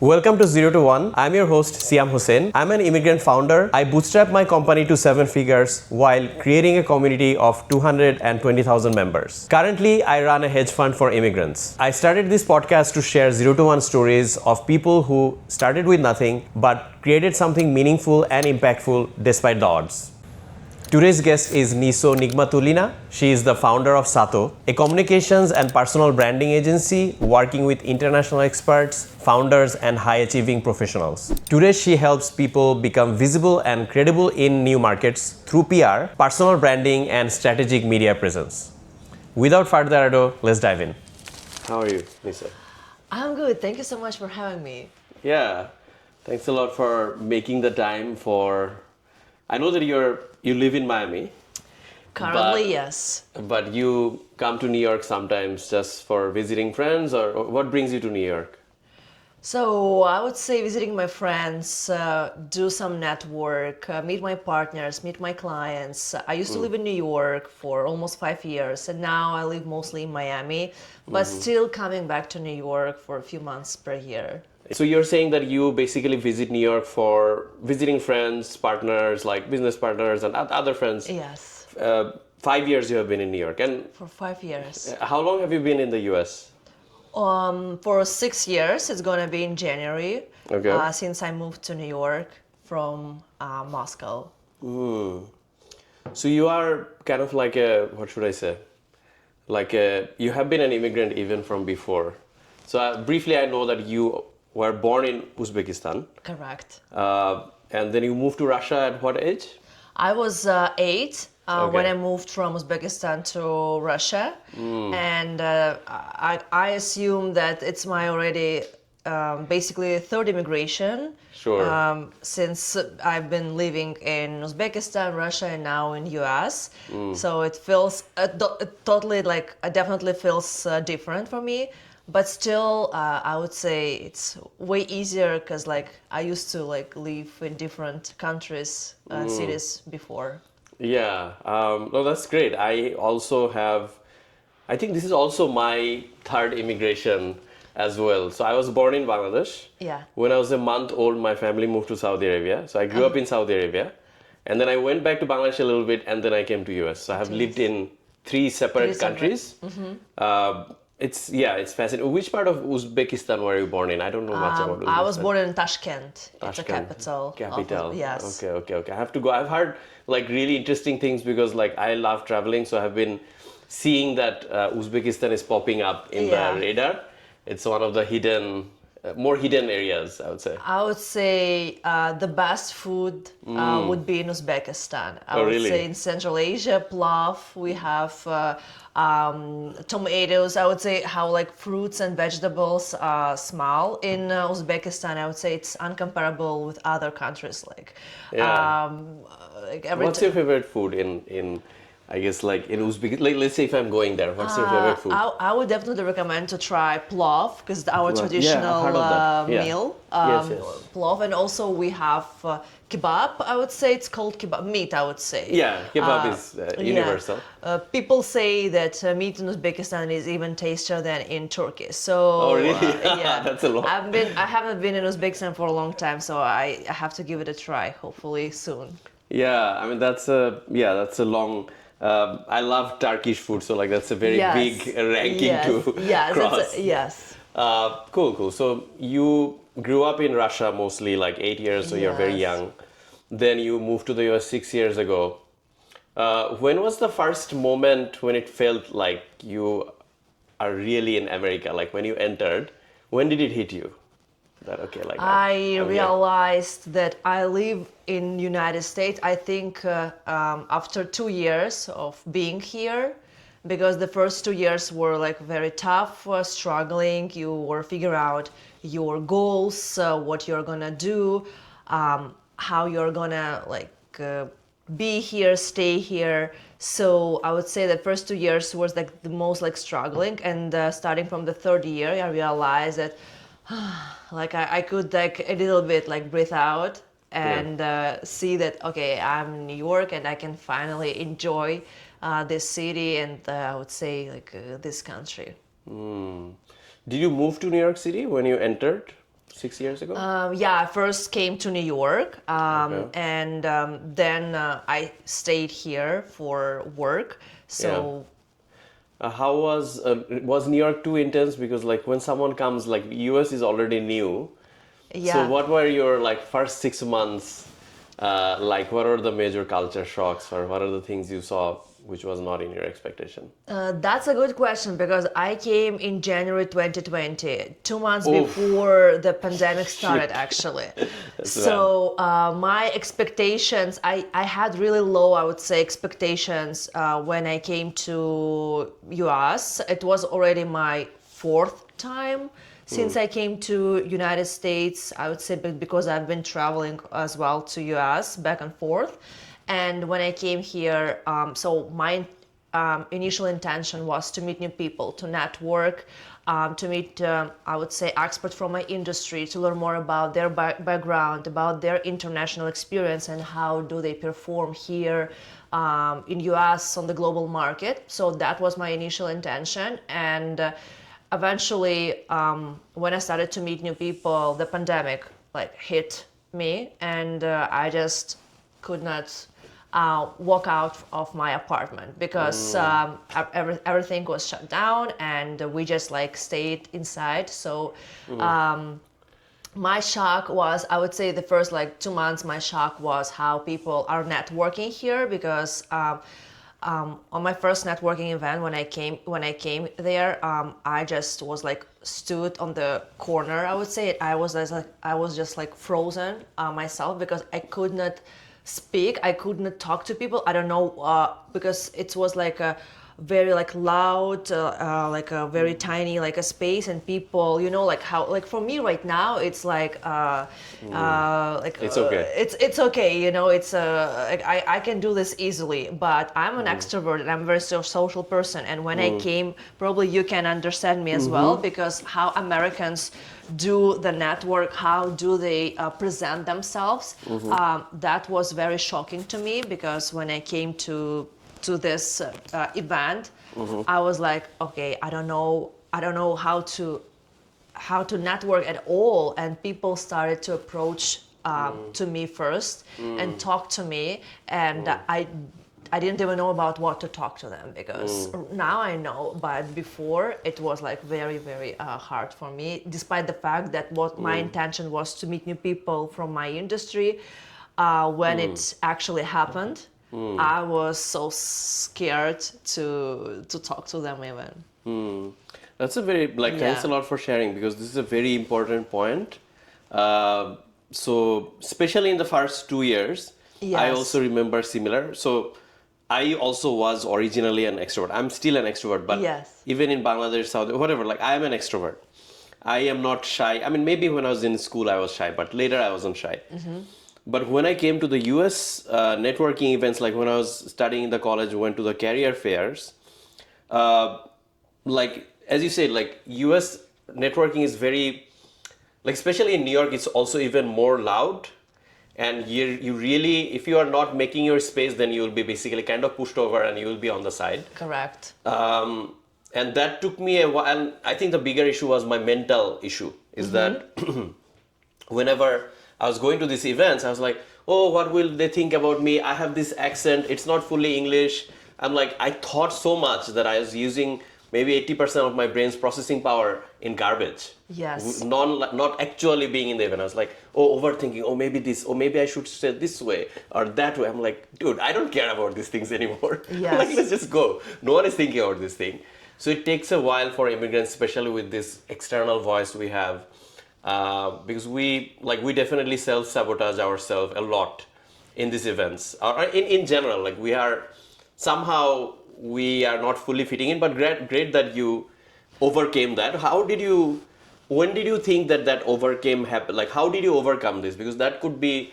Welcome to 0 to 1. I'm your host Siam Hussain. I'm an immigrant founder. I bootstrapped my company to 7 figures while creating a community of 220,000 members. Currently, I run a hedge fund for immigrants. I started this podcast to share 0 to 1 stories of people who started with nothing but created something meaningful and impactful despite the odds. Today's guest is Niso Nigmatullina. She is the founder of Sato, a communications and personal branding agency working with international experts, founders, and high-achieving professionals. Today, she helps people become visible and credible in new markets through PR, personal branding, and strategic media presence. Without further ado, let's dive in. How are you, Niso? I'm good. Thank you so much for having me. Yeah, thanks a lot for making the time for... I know that you live in Miami. Currently, yes. But you come to New York sometimes just for visiting friends, or what brings you to New York? So I would say visiting my friends, do some network, meet my partners, meet my clients. I used to live in New York for almost 5 years, and now I live mostly in Miami, but still coming back to New York for a few months per year. So you're saying that you basically visit New York for visiting friends, partners, like business partners and other friends. Yes. 5 years you have been in New York. And For 5 years. how long have you been in the US? For 6 years, it's gonna be in January, Okay. since I moved to New York from Moscow. So you are kind of like what should I say? You have been an immigrant even from before. So briefly, I know that you were born in Uzbekistan. Correct. And then you moved to Russia at what age? I was 8 when I moved from Uzbekistan to Russia, and I assume that it's my already basically third immigration. Sure. Since I've been living in Uzbekistan, Russia, and now in US, so it feels totally definitely feels different for me. But still, I would say it's way easier because I used to live in different countries, cities before. Yeah, no, that's great. I think this is also my third immigration as well. So I was born in Bangladesh. Yeah. When I was a month old, my family moved to Saudi Arabia. So I grew up in Saudi Arabia. And then I went back to Bangladesh a little bit and then I came to US. So I have lived in three separate countries. It's fascinating. Which part of Uzbekistan were you born in? I don't know much about Uzbekistan. I was born in Tashkent. It's a capital. Capital. Yes. Okay. I have to go. I've heard really interesting things because I love traveling, so I've been seeing that Uzbekistan is popping up in the radar. It's one of the more hidden areas, I would say. I would say the best food would be in Uzbekistan. I would really? say in Central Asia, plov. We have tomatoes. I would say how fruits and vegetables smell in Uzbekistan. I would say it's uncomparable with other countries. What's your favorite food in I guess in Uzbekistan? Let's say if I'm going there, what's your favorite food? I would definitely recommend to try plov because our traditional I've heard of that. Yeah. meal. Yes. Plov, and also we have kebab. I would say it's called kebab meat. I would say. Yeah, kebab is universal. People say that meat in Uzbekistan is even tastier than in Turkey. So. Oh really? Yeah, That's a lot. I haven't been in Uzbekistan for a long time, so I have to give it a try. Hopefully soon. Yeah, I mean that's a long. I love Turkish food, so that's a very big ranking to cross. Yes. Cool. So you grew up in Russia mostly, 8 years, so you're very young. Then you moved to the US 6 years ago. When was the first moment when it felt like you are really in America? When you entered, when did it hit you? I realized that I live in United States. I think after 2 years of being here, because the first 2 years were very tough, struggling. You were figuring out your goals, what you're gonna do, how you're gonna be here, stay here. So I would say the first 2 years was the most struggling, and starting from the third year, I realized that. I could a little bit breathe out and see that okay, I'm in New York and I can finally enjoy this city and I would say this country. Did you move to New York City when you entered? 6 years ago? Yeah, I first came to New York, Okay. and then I stayed here for work. So How was New York too intense? Because like when someone comes, like US is already new. So yeah. what were your like first 6 months? Like what are the major culture shocks, or what are the things you saw which was not in your expectation? That's a good question because I came in January 2020, 2 months Oof, before the pandemic started, shit, actually. that's bad. So my expectations, I had really low, I would say, expectations when I came to US. It was already my fourth time since I came to United States, I would say, because I've been traveling as well to US back and forth. And when I came here, so my initial intention was to meet new people, to network, to meet, I would say, experts from my industry, to learn more about their background, about their international experience, and how do they perform here in US on the global market. So that was my initial intention. And eventually, when I started to meet new people, the pandemic like hit me, and I just could not walk out of my apartment because everything was shut down, and we just like stayed inside. So my shock was, I would say, the first like 2 months, my shock was how people are networking here because on my first networking event when I came there, I just was like stood on the corner. I would say I was just like frozen myself because I could not speak. I could not talk to people. I don't know because it was like a very like loud, like a very tiny like a space, and people, you know, like how like for me right now it's like It's okay. it's okay, you know, it's like I can do this easily, but I'm an extrovert and I'm a very social person, and when I came, probably you can understand me as well, because how Americans do the network, how do they present themselves, that was very shocking to me, because when I came to this event, I was like, okay, I don't know how to network at all, and people started to approach to me first and talk to me, and I didn't even know about what to talk to them, because now I know, but before it was like very, very hard for me, despite the fact that what my intention was to meet new people from my industry. When it actually happened, I was so scared to talk to them even. That's a very, like, thanks a Yeah. lot for sharing, because this is a very important point. So, especially in the first 2 years, I Yes. also remember similar. So, I also was originally an extrovert. I'm still an extrovert, but Yes. even in Bangladesh, South, whatever, like, I am an extrovert. I am not shy. I mean, maybe when I was in school, I was shy, but later I wasn't shy. But when I came to the US networking events, like when I was studying in the college, went to the career fairs, uh, like as you said, like US networking is very, like especially in New York, it's also even more loud. And you really, if you are not making your space, then you will be basically kind of pushed over and you will be on the side. Correct. And that took me a while. And I think the bigger issue was my mental issue, is that whenever I was going to these events, I was like, oh, what will they think about me? I have this accent, it's not fully English. I'm like, I thought so much that I was using maybe 80% of my brain's processing power in garbage. Yes. Not actually being in the event. I was like, oh, overthinking, oh, maybe this, oh, maybe I should say this way or that way. I'm like, dude, I don't care about these things anymore. Yes. Like, let's just go. No one is thinking about this thing. So it takes a while for immigrants, especially with this external voice we have, because we definitely self-sabotage ourselves a lot in these events, or in general. Like somehow we are not fully fitting in, but great that you overcame that. When did you think that overcame happen? Like, how did you overcome this? Because that could be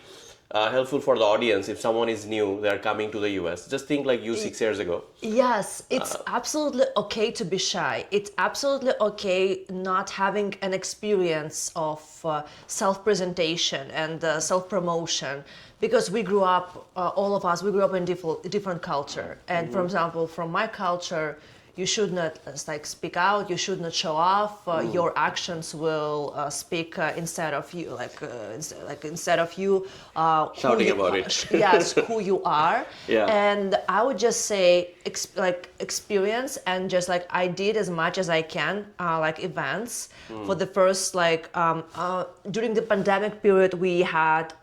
helpful for the audience. If someone is new, they're coming to the US, just think like you 6 years ago. Yes, it's absolutely okay to be shy. It's absolutely okay not having an experience of self-presentation and self-promotion, because we grew up, all of us, we grew up in different culture. And for example, from my culture, you should not like speak out, you should not show off, your actions will speak instead of you, like instead of you Shouting about it. yes, who you are. Yeah. And I would just say experience, and just like I did as much as I can, like events for the first during the pandemic period. We had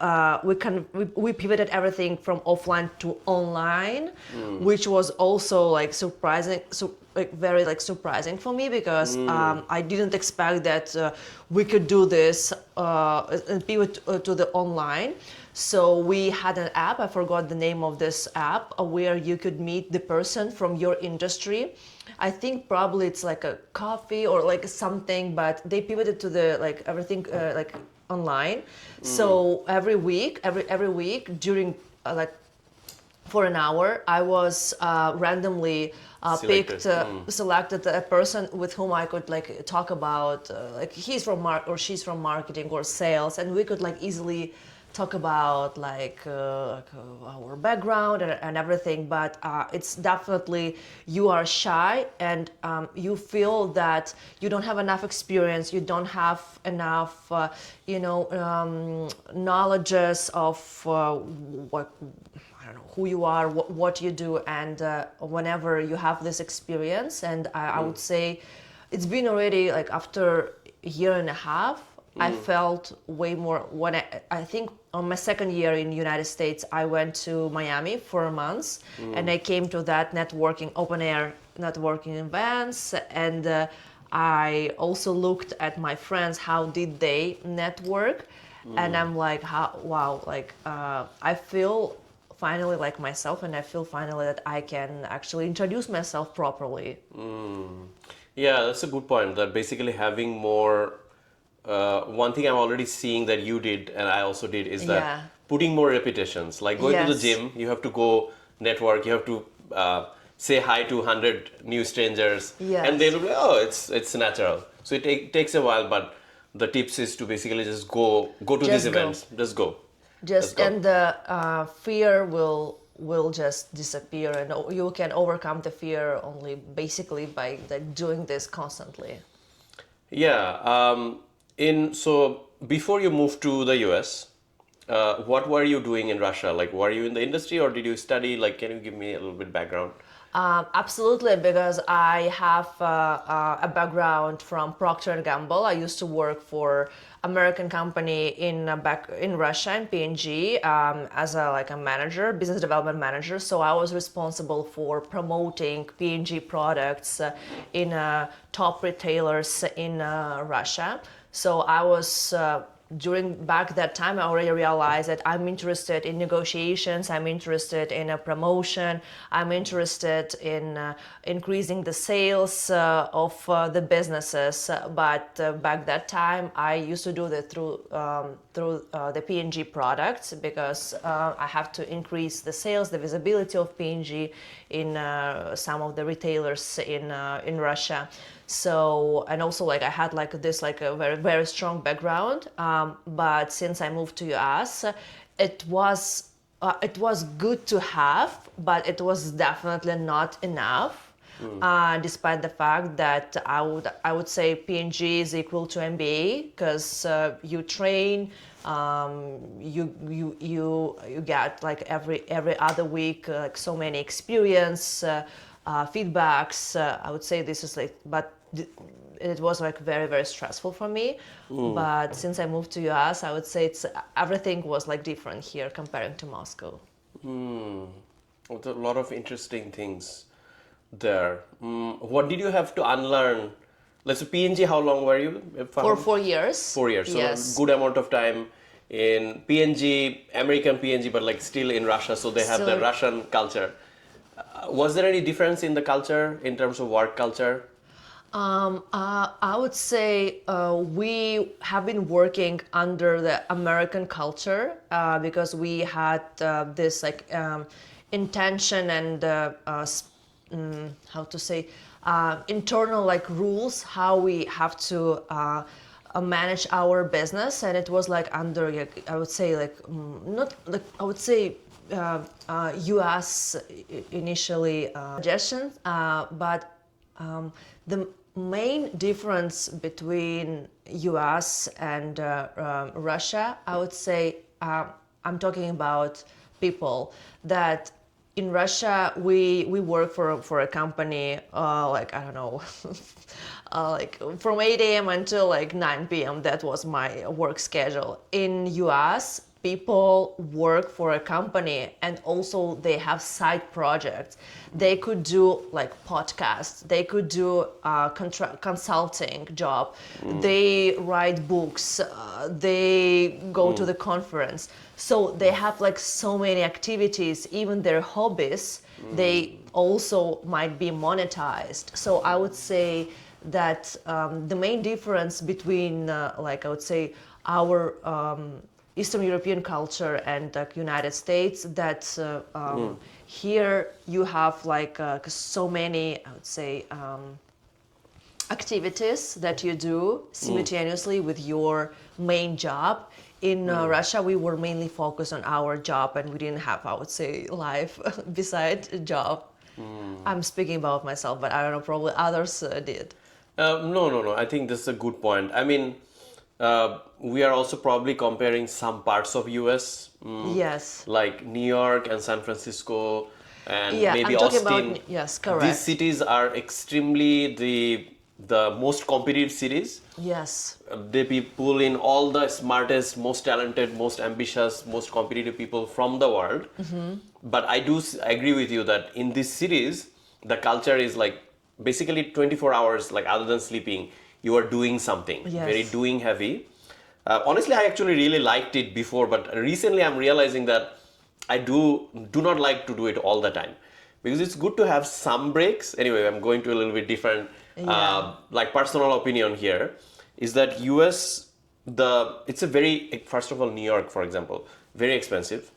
we pivoted everything from offline to online, which was also like surprising, so like very like surprising for me, because I didn't expect that we could do this and pivot to the online. So we had an app, I forgot the name of this app, where you could meet the person from your industry. I think probably it's like a coffee or like something, but they pivoted to the like everything like online. So every week during like for an hour, I was randomly selected a person with whom I could like talk about like he's from or she's from marketing or sales, and we could like easily talk about like our background and everything. But it's definitely, you are shy, and you feel that you don't have enough experience, you don't have enough knowledges of what, I don't know, who you are, what you do. And whenever you have this experience, and I would say it's been already like after a year and a half, I felt way more when I think on my second year in the United States, I went to Miami for a month, and I came to that networking, open air networking events, and I also looked at my friends, how did they network, and I'm like, wow, like I feel finally like myself, and I feel finally that I can actually introduce myself properly. Yeah, that's a good point, that basically having more one thing I'm already seeing that you did and I also did is that putting more repetitions, like going to the gym, you have to go network, you have to say hi to 100 new strangers, and they'll be like, oh, it's natural. So it takes a while, but the tips is to basically just go to these events, just go. And the fear will just disappear, and you can overcome the fear only basically by like doing this constantly. Yeah. So before you moved to the US, what were you doing in Russia? Like, were you in the industry or did you study? Like, can you give me a little bit background? Absolutely, because I have a background from Procter and Gamble. I used to work for American company in Russia, in P&G, as a manager, business development manager. So I was responsible for promoting P&G products in top retailers in Russia. So I was during back that time, I already realized that I'm interested in negotiations, I'm interested in a promotion, I'm interested in increasing the sales of the businesses. But back that time, I used to do that through the P&G products, because I have to increase the sales, the visibility of P&G in some of the retailers in Russia. So, and also like I had like this like a very, very strong background, but since I moved to US, it was good to have, but it was definitely not enough. Despite the fact that I would say P&G is equal to MBA, because you train, you get like every other week like so many experience, feedbacks. I would say this is like, but it was like very, very stressful for me. But since I moved to US, I would say everything was like different here comparing to Moscow. With a lot of interesting things there. What did you have to unlearn? Let's say P&G, how long were you? For 4 years. 4 years. Yes. So a good amount of time in P&G, American P&G, but like still in Russia, so they have the Russian culture. Was there any difference in the culture in terms of work culture? I would say we have been working under the American culture because we had this like intention and how to say internal like rules how we have to manage our business, and it was like under I would say like not like I would say US initially suggestions, but The main difference between US and Russia, I would say, I'm talking about people that in Russia we work for a company like I don't know like from 8 a.m. until like 9 p.m. That was my work schedule. In US people work for a company and also they have side projects. They could do like podcasts, they could do consulting job, they write books, they go to the conference. So they have like so many activities, even their hobbies, they also might be monetized. So I would say that the main difference between like I would say our Eastern European culture and the United States, that here you have like so many, I would say, activities that you do simultaneously with your main job. In Russia, we were mainly focused on our job and we didn't have, I would say, life beside a job. I'm speaking about myself, but I don't know, probably others did. No. I think this is a good point. I mean, we are also probably comparing some parts of US, Yes. like New York and San Francisco, and Yeah, maybe I'm talking Austin. about, yes, correct. These cities are extremely the most competitive cities. Yes. They pull in all the smartest, most talented, most ambitious, most competitive people from the world. But I do agree with you that in these cities, the culture is like basically 24 hours, like other than sleeping, you are doing something, Yes. very doing heavy. Honestly, I actually really liked it before, but recently I'm realizing that I do not like to do it all the time because it's good to have some breaks. Anyway, I'm going to a little bit different, like personal opinion here, is that US, it's a very, first of all, New York, for example, very expensive.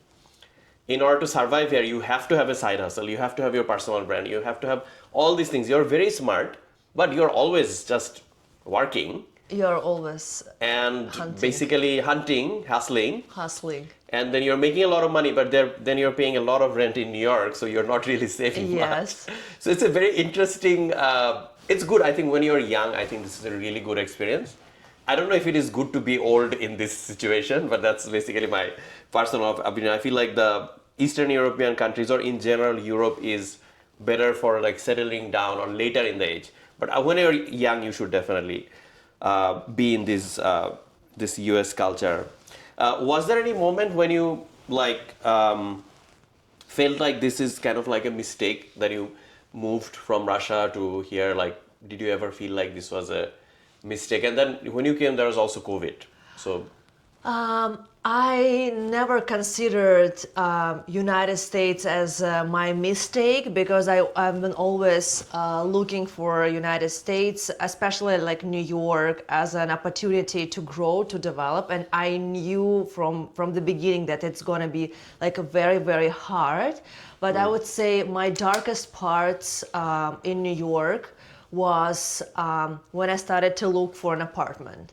In order to survive here, you have to have a side hustle, you have to have your personal brand, you have to have all these things. You're very smart, but you're always just working. You're always And hunting. basically hunting, hustling. And then you're making a lot of money, but then you're paying a lot of rent in New York, so you're not really saving Yes. much. So it's a very interesting, it's good. I think when you're young, I think this is a really good experience. I don't know if it is good to be old in this situation, but that's basically my personal opinion. I feel like the Eastern European countries, or in general Europe, is better for like settling down or later in the age. But when you're young, you should definitely be in this US culture. Was there any moment when you like felt like this is kind of like a mistake that you moved from Russia to here? Like, did you ever feel like this was a mistake? And then when you came, there was also COVID. So I never considered United States as my mistake because I've been always looking for United States, especially like New York, as an opportunity to grow, to develop. And I knew from the beginning that it's going to be like a very, very hard. But I would say my darkest parts in New York was when I started to look for an apartment.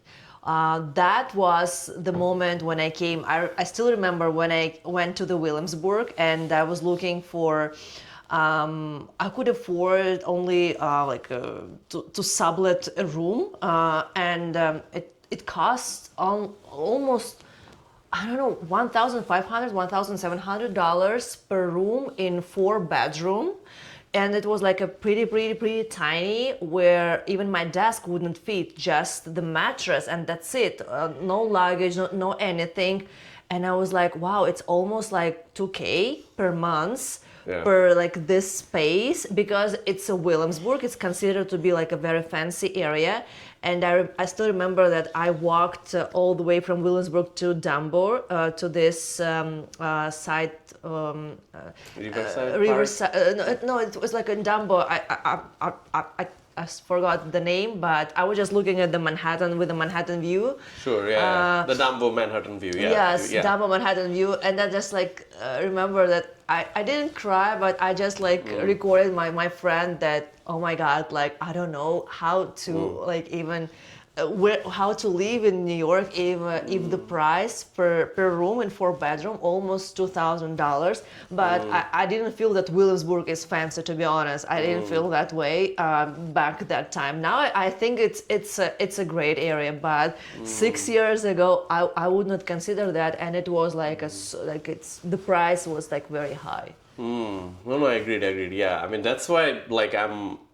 That was the moment when I came. I still remember when I went to the Williamsburg and I was looking for, I could afford only to sublet a room, and it cost almost, I don't know, $1,500, $1,700 per room in 4-bedroom. And it was like a pretty tiny, where even my desk wouldn't fit, just the mattress and that's it. No luggage, no anything. And I was like, wow, it's almost like $2,000 per month per like this space, because it's a Williamsburg. It's considered to be like a very fancy area. And I still remember that I walked all the way from Williamsburg to Dumbo, to this side. Riverside. No, it was like in Dumbo. I forgot the name, but I was just looking at the Manhattan with the Manhattan view. Sure, yeah. The Dumbo Manhattan view, yeah. Yes, Dumbo Manhattan view. And I just like remember that I didn't cry, but I just like recorded my friend that, oh my God, like I don't know how to like even how to live in New York if the price per room in 4 bedroom almost $2,000. But I didn't feel that Williamsburg is fancy, to be honest. I didn't feel that way back that time. Now I think it's a great area, but 6 years ago I would not consider that, and it was like the price was like very high. No, I agreed. Yeah, I mean that's why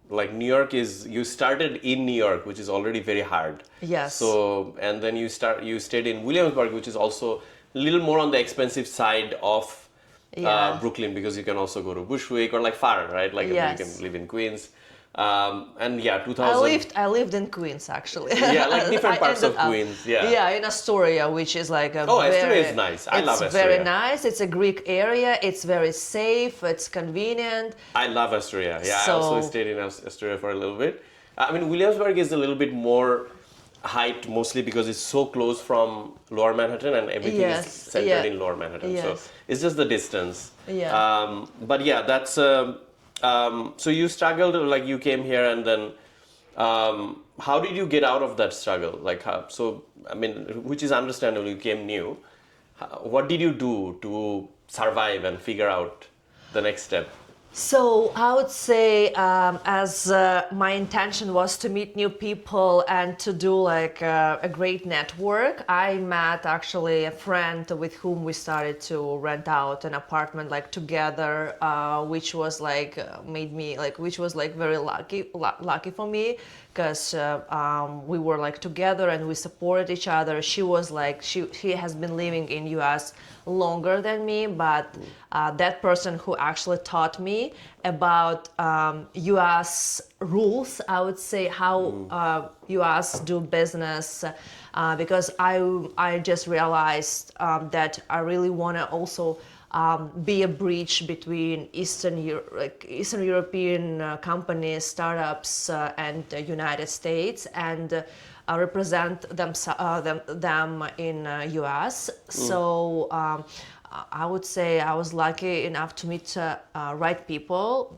like New York is, you started in New York, which is already very hard. Yes. So and then you stayed in Williamsburg, which is also a little more on the expensive side of Brooklyn, because you can also go to Bushwick or like far, right? Like Yes. you can live in Queens. And yeah, 2000. I lived in Queens actually. Yeah, like different I parts of ended up- Queens. Yeah. Yeah, in Astoria, which is like a Astoria is nice. I love It's Astoria. very nice. It's a Greek area. It's very safe. It's convenient. I love Astoria. Yeah, I So- also stayed in Astoria for a little bit. I mean, Williamsburg is a little bit more height, mostly because it's so close from Lower Manhattan, and everything is Yes, centered yeah. in Lower Manhattan. So Yes. it's just the distance. Yeah. But yeah, that's. So you struggled, like you came here, and then how did you get out of that struggle? Like, so I mean, which is understandable. You came new. What did you do to survive and figure out the next step? So I would say, as my intention was to meet new people and to do like a great network, I met actually a friend with whom we started to rent out an apartment like together, which was like which was like very lucky for me, because we were like together and we supported each other. She was like she has been living in US longer than me, but that person who actually taught me about US rules, I would say, how US do business, because I just realized that I really want to also be a bridge between Eastern European companies, startups, and the United States, and represent them in US. So I would say I was lucky enough to meet right people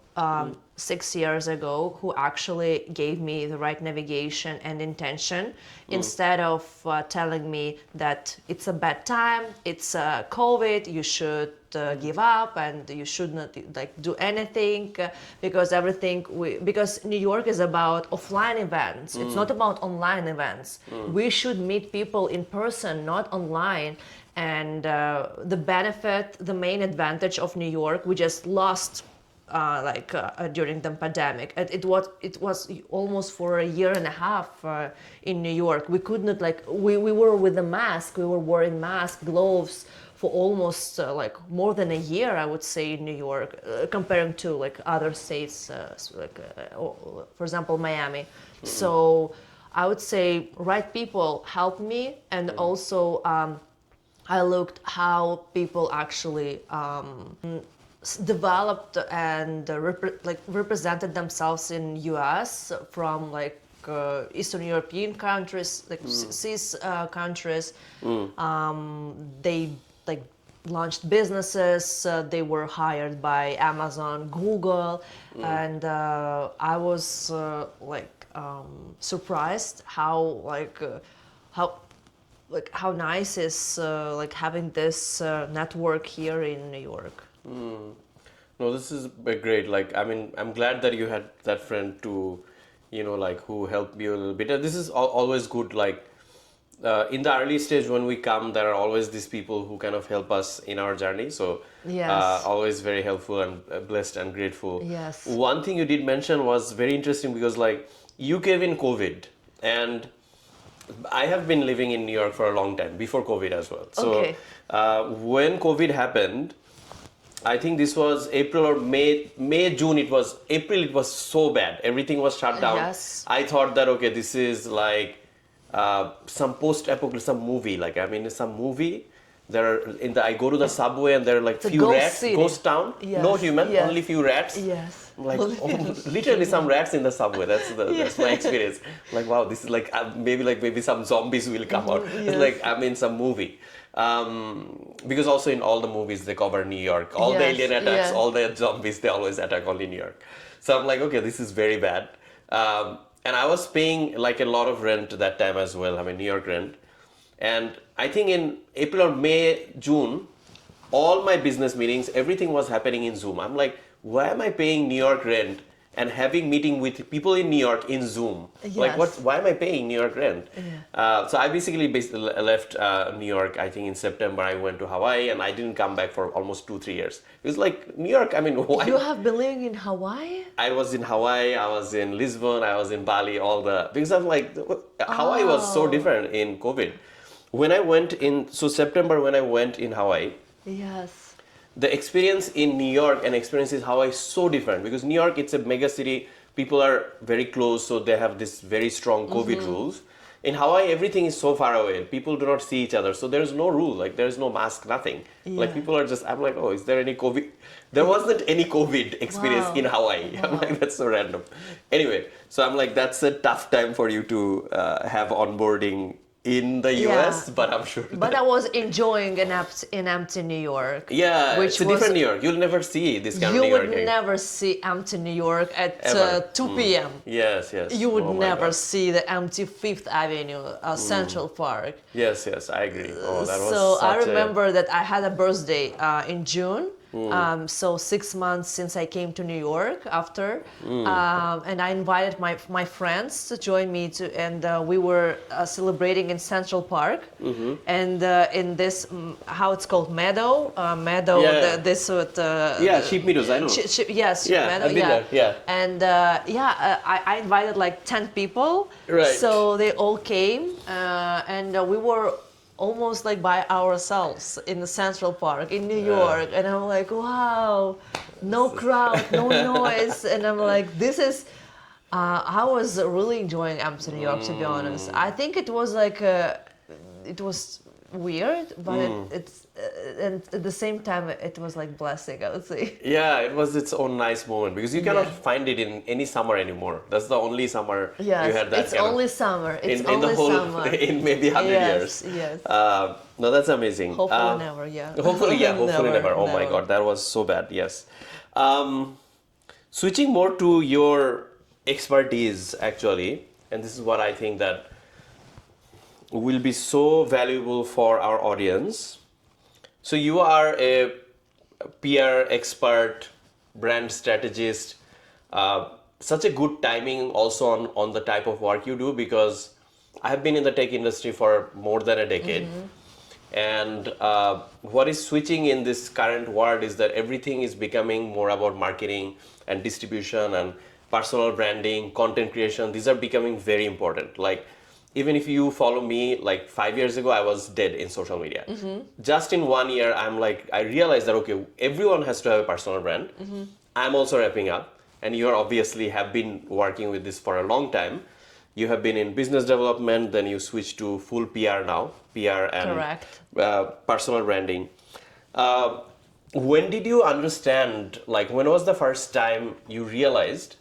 6 years ago who actually gave me the right navigation and intention, instead of telling me that it's a bad time, it's COVID, you should give up and you should not like do anything, because because New York is about offline events. It's not about online events. We should meet people in person, not online. And the main advantage of New York, we just lost during the pandemic. It was almost for a year and a half in New York. We could not we were with a mask. We were wearing masks, gloves for almost more than a year, I would say, in New York, comparing to other states, for example, Miami. So I would say right people helped me, and also I looked how people actually developed and represented themselves in US from Eastern European countries, CIS countries. They launched businesses. They were hired by Amazon, Google, and I was surprised how nice is having this network here in New York. No, this is great. I mean, I'm glad that you had that friend to, who helped you a little bit. This is always good. In the early stage when we come, there are always these people who kind of help us in our journey. So Yes. always very helpful and blessed and grateful. Yes. One thing you did mention was very interesting, because you came in COVID, and I have been living in New York for a long time, before COVID as well. So Okay. when COVID happened, I think this was April or May, June. April, it was so bad. Everything was shut down. Yes. I thought that, okay, this is some post-apocalyptic, some movie. It's some movie. I go to the subway and there are a few ghost rats, city. ghost town, Yes. no human, Yes. only few rats. Yes. Literally some rats in the subway. That's my experience. Wow, this is maybe some zombies will come out. Yes. It's like I'm in some movie. Because also in all the movies they cover New York. All the Yes, alien attacks, yes. all the zombies, they always attack only New York. So I'm like, okay, this is very bad. And I was paying like a lot of rent that time as well. I mean, New York rent. And I think in April or May, June, all my business meetings, everything was happening in Zoom. I'm like, why am I paying New York rent and having meeting with people in New York in Zoom? Like, Yes. why am I paying New York rent? Yeah. So I basically left New York, I think in September. I went to Hawaii and I didn't come back for almost 2, 3 years. It was like, New York, I mean, why? You have been living in Hawaii? I was in Hawaii, I was in Lisbon, I was in Bali, because I'm like, Hawaii was so different in COVID. When I went in, so September when I went in Hawaii, Yes. the experience in New York and experience in Hawaii is so different because New York, it's a mega city, people are very close, so they have this very strong COVID rules. In Hawaii, everything is so far away. People do not see each other, so there's no rule, like there's no mask, nothing. Like people are just, I'm like, oh, is there any COVID? There wasn't any COVID experience in Hawaii. I'm like, that's so random. Anyway, so I'm like, that's a tough time for you to have onboarding in the US, but I'm sure. But I was enjoying an empty New York. Yeah, which it's a different New York. You'll never see this kind of New You York. would never see empty New York at Ever. 2 p.m. Yes, yes. You would Oh my never God. see the empty Fifth Avenue, Central Park. Yes, yes, I agree. Oh, that was So I such remember that I had a birthday in June. So 6 months since I came to New York after, and I invited my friends to join me and we were celebrating in Central Park, and in this how it's called meadow, Yeah. Sheep meadows, I know. Yes, Yeah, meadow, I've been there, yeah. And I invited like 10 people, Right. so they all came, and we were almost like by ourselves in the Central Park in New York, and I'm like, wow, no crowd, no noise, and I'm like, this is. I was really enjoying empty New York, to be honest. I think it was like it was weird, but it's and at the same time it was like blessing, I would say. Yeah, it was its own nice moment because you cannot fiund it in any summer anymore. That's the only summer you had that it's only summer. It's in only the whole summer. in maybe 100 years. Yes. No, that's amazing. Hopefully never. Yeah. Hopefully never. Oh my never. God, that was so bad. Yes. Switching more to your expertise, actually, and this is what I think that will be so valuable for our audience. So you are a PR expert, brand strategist. Such a good timing also on the type of work you do, because I have been in the tech industry for more than a decade. And what is switching in this current world is that everything is becoming more about marketing and distribution and personal branding, content creation. These are becoming very important. Like, even if you follow me, like 5 years ago, I was dead in social media. Just in 1 year, I realized that, okay, everyone has to have a personal brand. I'm also wrapping up, and you obviously have been working with this for a long time. You have been in business development, then you switched to full PR now, PR and Correct. Personal branding. When did you understand, like when was the first time you realized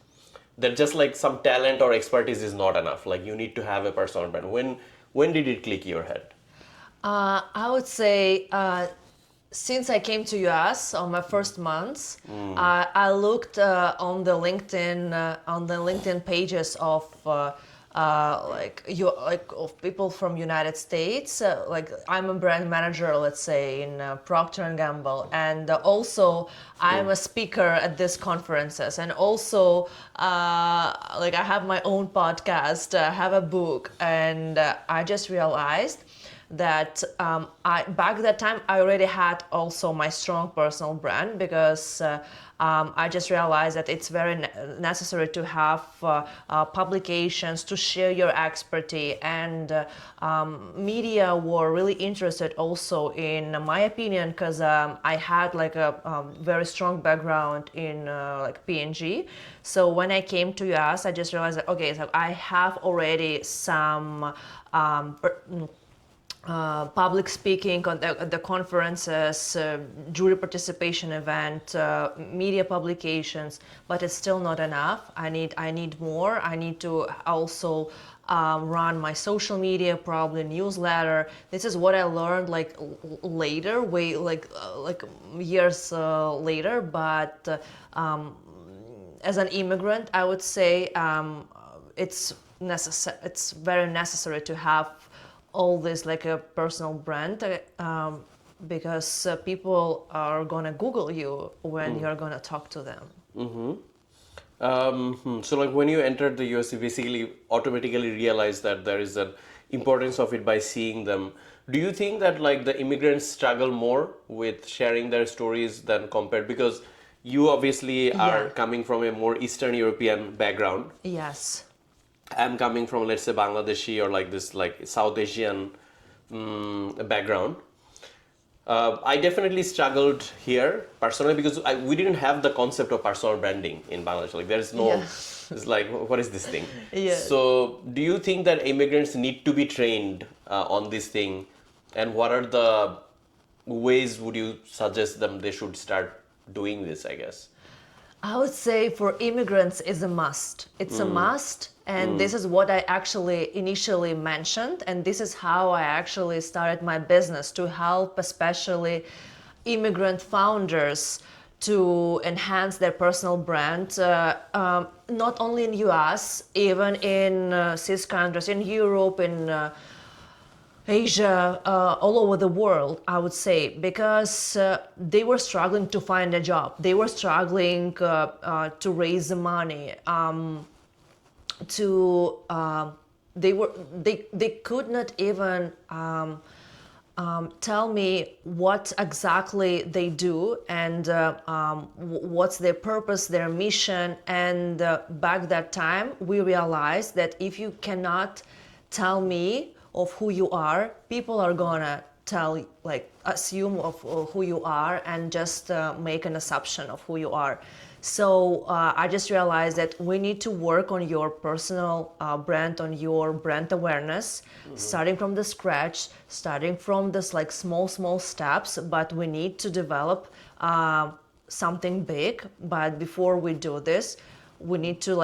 that just like some talent or expertise is not enough? Like you need to have a personal brand. When did it click in your head? I would say since I came to US on my first months, I looked on the LinkedIn pages of of people from United States. Like I'm a brand manager, let's say in Procter and Gamble, and also I'm a speaker at these conferences, and also like I have my own podcast, I have a book, and I just realized that back that time I already had also my strong personal brand, because I just realized that it's very necessary to have publications to share your expertise, and media were really interested also in my opinion, because I had like a very strong background in like P&G. So when I came to US, I just realized that okay, so I have already some public speaking on the conferences, jury participation event, media publications, but it's still not enough. I need more. I need to also run my social media, probably newsletter. This is what I learned like later, way like years later. But as an immigrant, I would say it's very necessary to have all this like a personal brand, because people are gonna Google you when you're gonna talk to them. So like when you entered the US, you basically automatically realized that there is an importance of it by seeing them. Do you think that like the immigrants struggle more with sharing their stories than compared, because you obviously are Yeah. coming from a more Eastern European background. Yes. I'm coming from, let's say, Bangladeshi or like this like South Asian background. I definitely struggled here personally because we didn't have the concept of personal branding in Bangladesh. Like there is no, Yeah. it's like, what is this thing? Yeah. So do you think that immigrants need to be trained on this thing? And what are the ways would you suggest them they should start doing this, I guess? I would say for immigrants is a must. It's a must, and this is what I actually initially mentioned, and this is how I actually started my business to help especially immigrant founders to enhance their personal brand, not only in US, even in CIS countries, in Europe, in Asia, all over the world, I would say, because they were struggling to find a job. They were struggling to raise the money. They could not even tell me what exactly they do and what's their purpose, their mission. And back that time, we realized that if you cannot tell me of who you are, people are gonna assume of who you are and just make an assumption of who you are. So I just realized that we need to work on your personal brand, on your brand awareness, starting from the scratch, starting from this like small steps, but we need to develop something big. But before we do this, we need to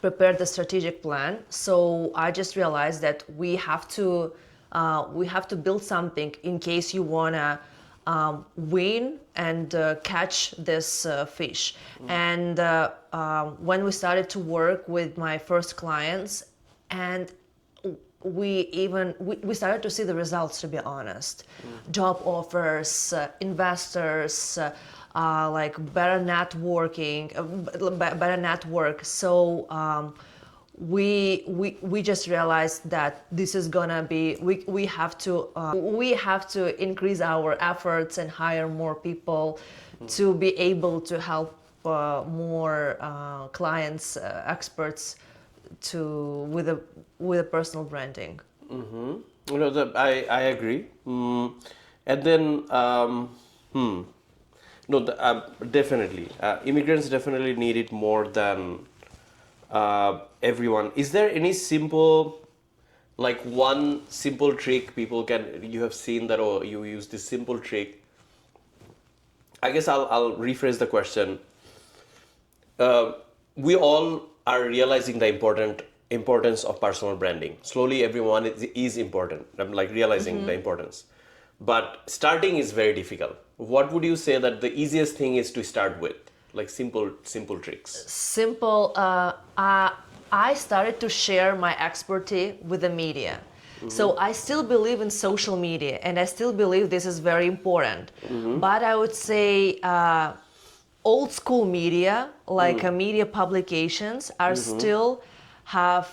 prepare the strategic plan. So I just realized that we have to build something in case you wanna win and catch this fish. And when we started to work with my first clients, and we started to see the results, to be honest. Job offers, investors, like better networking, better network. So we just realized that this is gonna be, we have to increase our efforts and hire more people to be able to help more clients, experts with a personal branding. You know, I agree. And then, no, definitely. Immigrants definitely need it more than everyone. Is there any simple, like one simple trick people can, you have seen that, oh, you use this simple trick? I guess I'll rephrase the question. We all are realizing the importance of personal branding. Slowly, everyone is important. I'm like realizing the importance. But starting is very difficult. What would you say that the easiest thing is to start with? Like simple tricks. Simple. I started to share my expertise with the media. So I still believe in social media, and I still believe this is very important. But I would say old school media, like media publications, are still have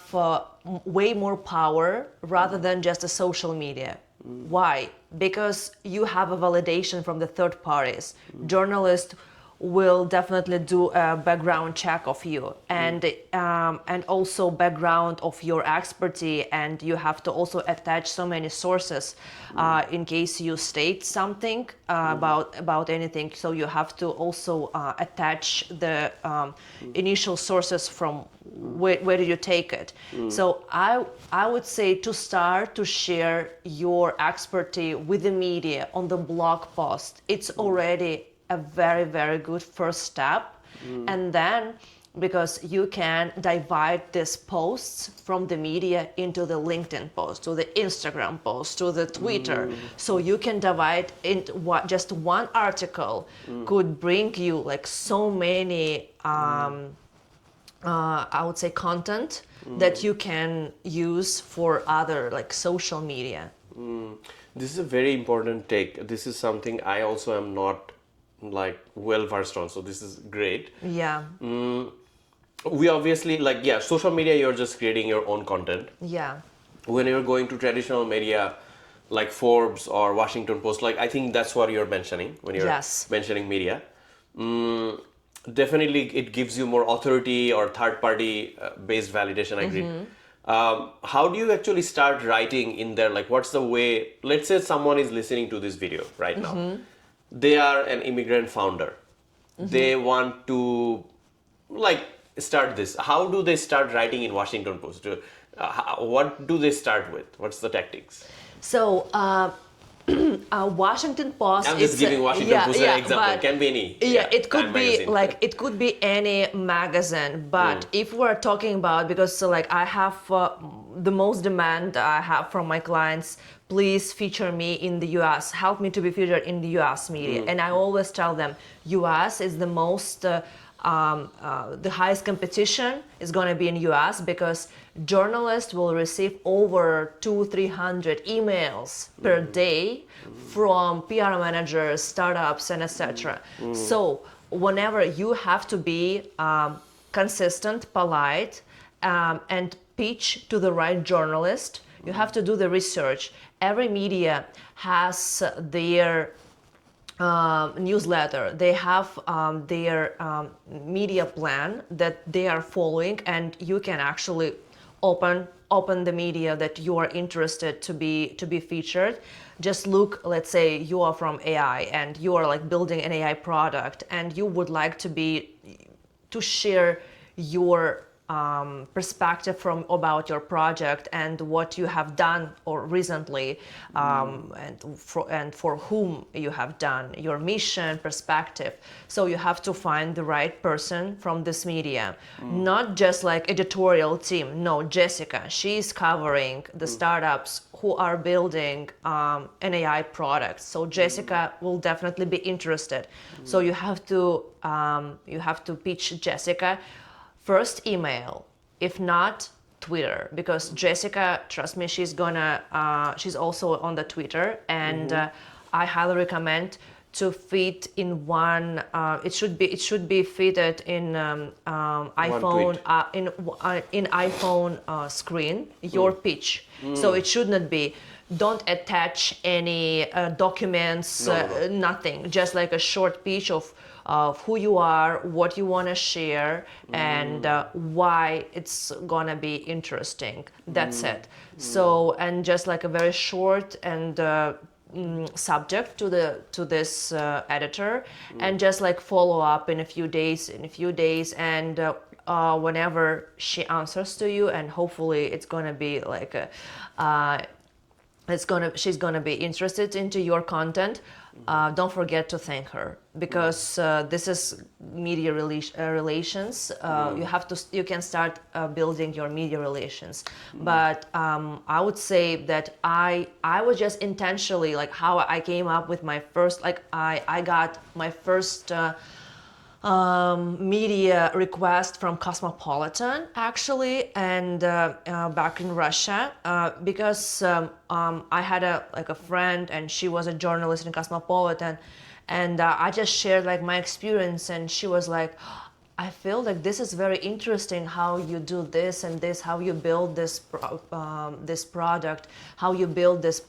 way more power rather than just a social media. Why? Because you have a validation from the third parties. Journalists will definitely do a background check of you, and also background of your expertise, and you have to also attach so many sources in case you state something about anything. So you have to also attach the initial sources from where did you take it. So I would say to start to share your expertise with the media on the blog post, it's already a very, very good first step. And then, because you can divide these posts from the media into the LinkedIn post, to the Instagram post, to the Twitter. So you can divide into what just one article could bring you like so many I would say content that you can use for other like social media. This is a very important take. This is something I also am not like well versed on, so this is great. Yeah. We obviously like, yeah, social media, you're just creating your own content. Yeah. When you're going to traditional media like Forbes or Washington Post, like I think that's what you're mentioning when you're Yes. mentioning media. Definitely it gives you more authority or third party based validation, I agree. How do you actually start writing in there? Like what's the way, let's say someone is listening to this video right now. They are an immigrant founder. They want to like start this. How do they start writing in Washington Post? What do they start with? What's the tactics? So Washington Post. I'm just giving Washington Post an example. It can be any. It could Time be magazine. like it could be any magazine. But if we're talking about, because so like I have the most demand I have from my clients. Please feature me in the U.S. Help me to be featured in the U.S. media. And I always tell them, U.S. is the most. The highest competition is going to be in US because journalists will receive over 200-300 emails per day from PR managers, startups, and etc. So whenever you have to be consistent, polite, and pitch to the right journalist, you have to do the research. Every media has their newsletter. They have their media plan that they are following, and you can actually open the media that you are interested to be featured. Just look, let's say you are from AI and you are like building an AI product and you would like to share your perspective about your project and what you have done or recently, and for whom you have done your mission perspective. So you have to find the right person from this media, not just like editorial team. No, Jessica, she's covering the startups who are building an AI product. So Jessica will definitely be interested. So you have to pitch Jessica. First email, if not Twitter, because Jessica, trust me, she's also on the Twitter, and I highly recommend to fit in one. It should be fitted in iPhone in iPhone screen. Your pitch, so it should not be. Don't attach any documents, nothing. Just like a short pitch of who you are, what you want to share, and why it's gonna be interesting. That's it. So, and just like a very short and subject to this editor, and just like follow up in a few days, and whenever she answers to you, and hopefully it's gonna be like she's gonna be interested into your content. Don't forget to thank her, because this is media relations. You can start building your media relations. But I would say that I was just intentionally, like how I came up with my first, like I got my first media request from Cosmopolitan, actually, and back in Russia, because I had a friend, and she was a journalist in Cosmopolitan, and I just shared like my experience, and she was like, I feel like this is very interesting how you do this and this, how you build this this product, how you build this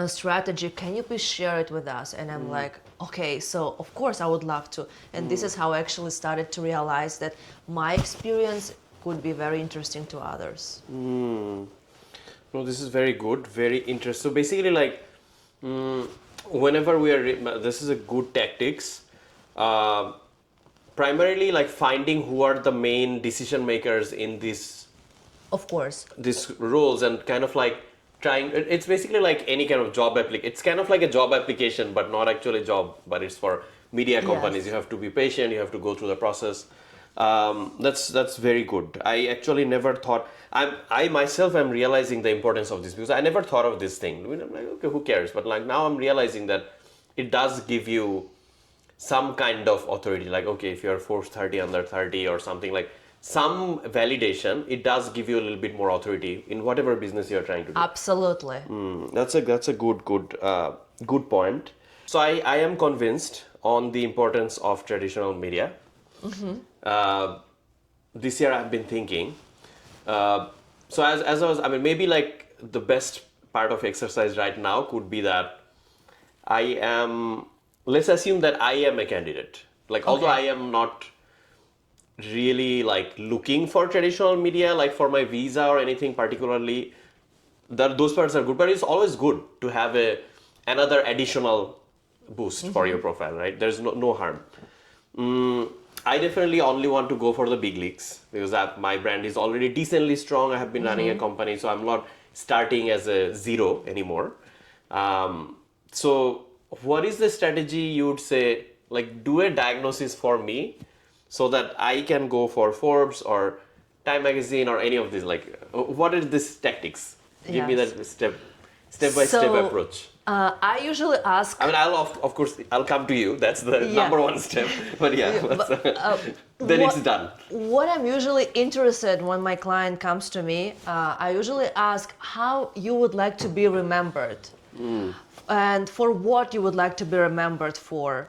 strategy. Can you please share it with us? And I'm like, okay, so of course I would love to. And this is how I actually started to realize that my experience could be very interesting to others. No, this is very good, very interesting. So basically, like, whenever we are, this is a good tactics. Primarily, like finding who are the main decision makers in this. Of course. These roles, and kind of like trying. It's basically like any kind of job application. It's kind of like a job application, but not actually a job. But it's for media companies. Yes. You have to be patient. You have to go through the process. That's very good. I actually never thought. I myself am realizing the importance of this, because I never thought of this thing. I'm like, okay, who cares? But like now I'm realizing that it does give you some kind of authority, like, okay, if you're Forbes 30 under 30 or something, like some validation, it does give you a little bit more authority in whatever business you're trying to do. Absolutely. That's a good point. So I am convinced on the importance of traditional media. This year I've been thinking. So as I mean, maybe like the best part of exercise right now could be that let's assume that I am a candidate. Like, although I am not really like looking for traditional media, like for my visa or anything particularly, those parts are good, but it's always good to have another additional boost for your profile, right? There's no harm. I definitely only want to go for the big leagues because my brand is already decently strong. I have been running a company, so I'm not starting as a zero anymore. So what is the strategy you would say, like do a diagnosis for me so that I can go for Forbes or Time Magazine or any of these? Like, what are these tactics? Give me that step by step approach. I usually ask. I mean, of course, I'll come to you. That's the number one step. But then it's done. What I'm usually interested when my client comes to me, I usually ask how you would like to be remembered. And for what you would like to be remembered for.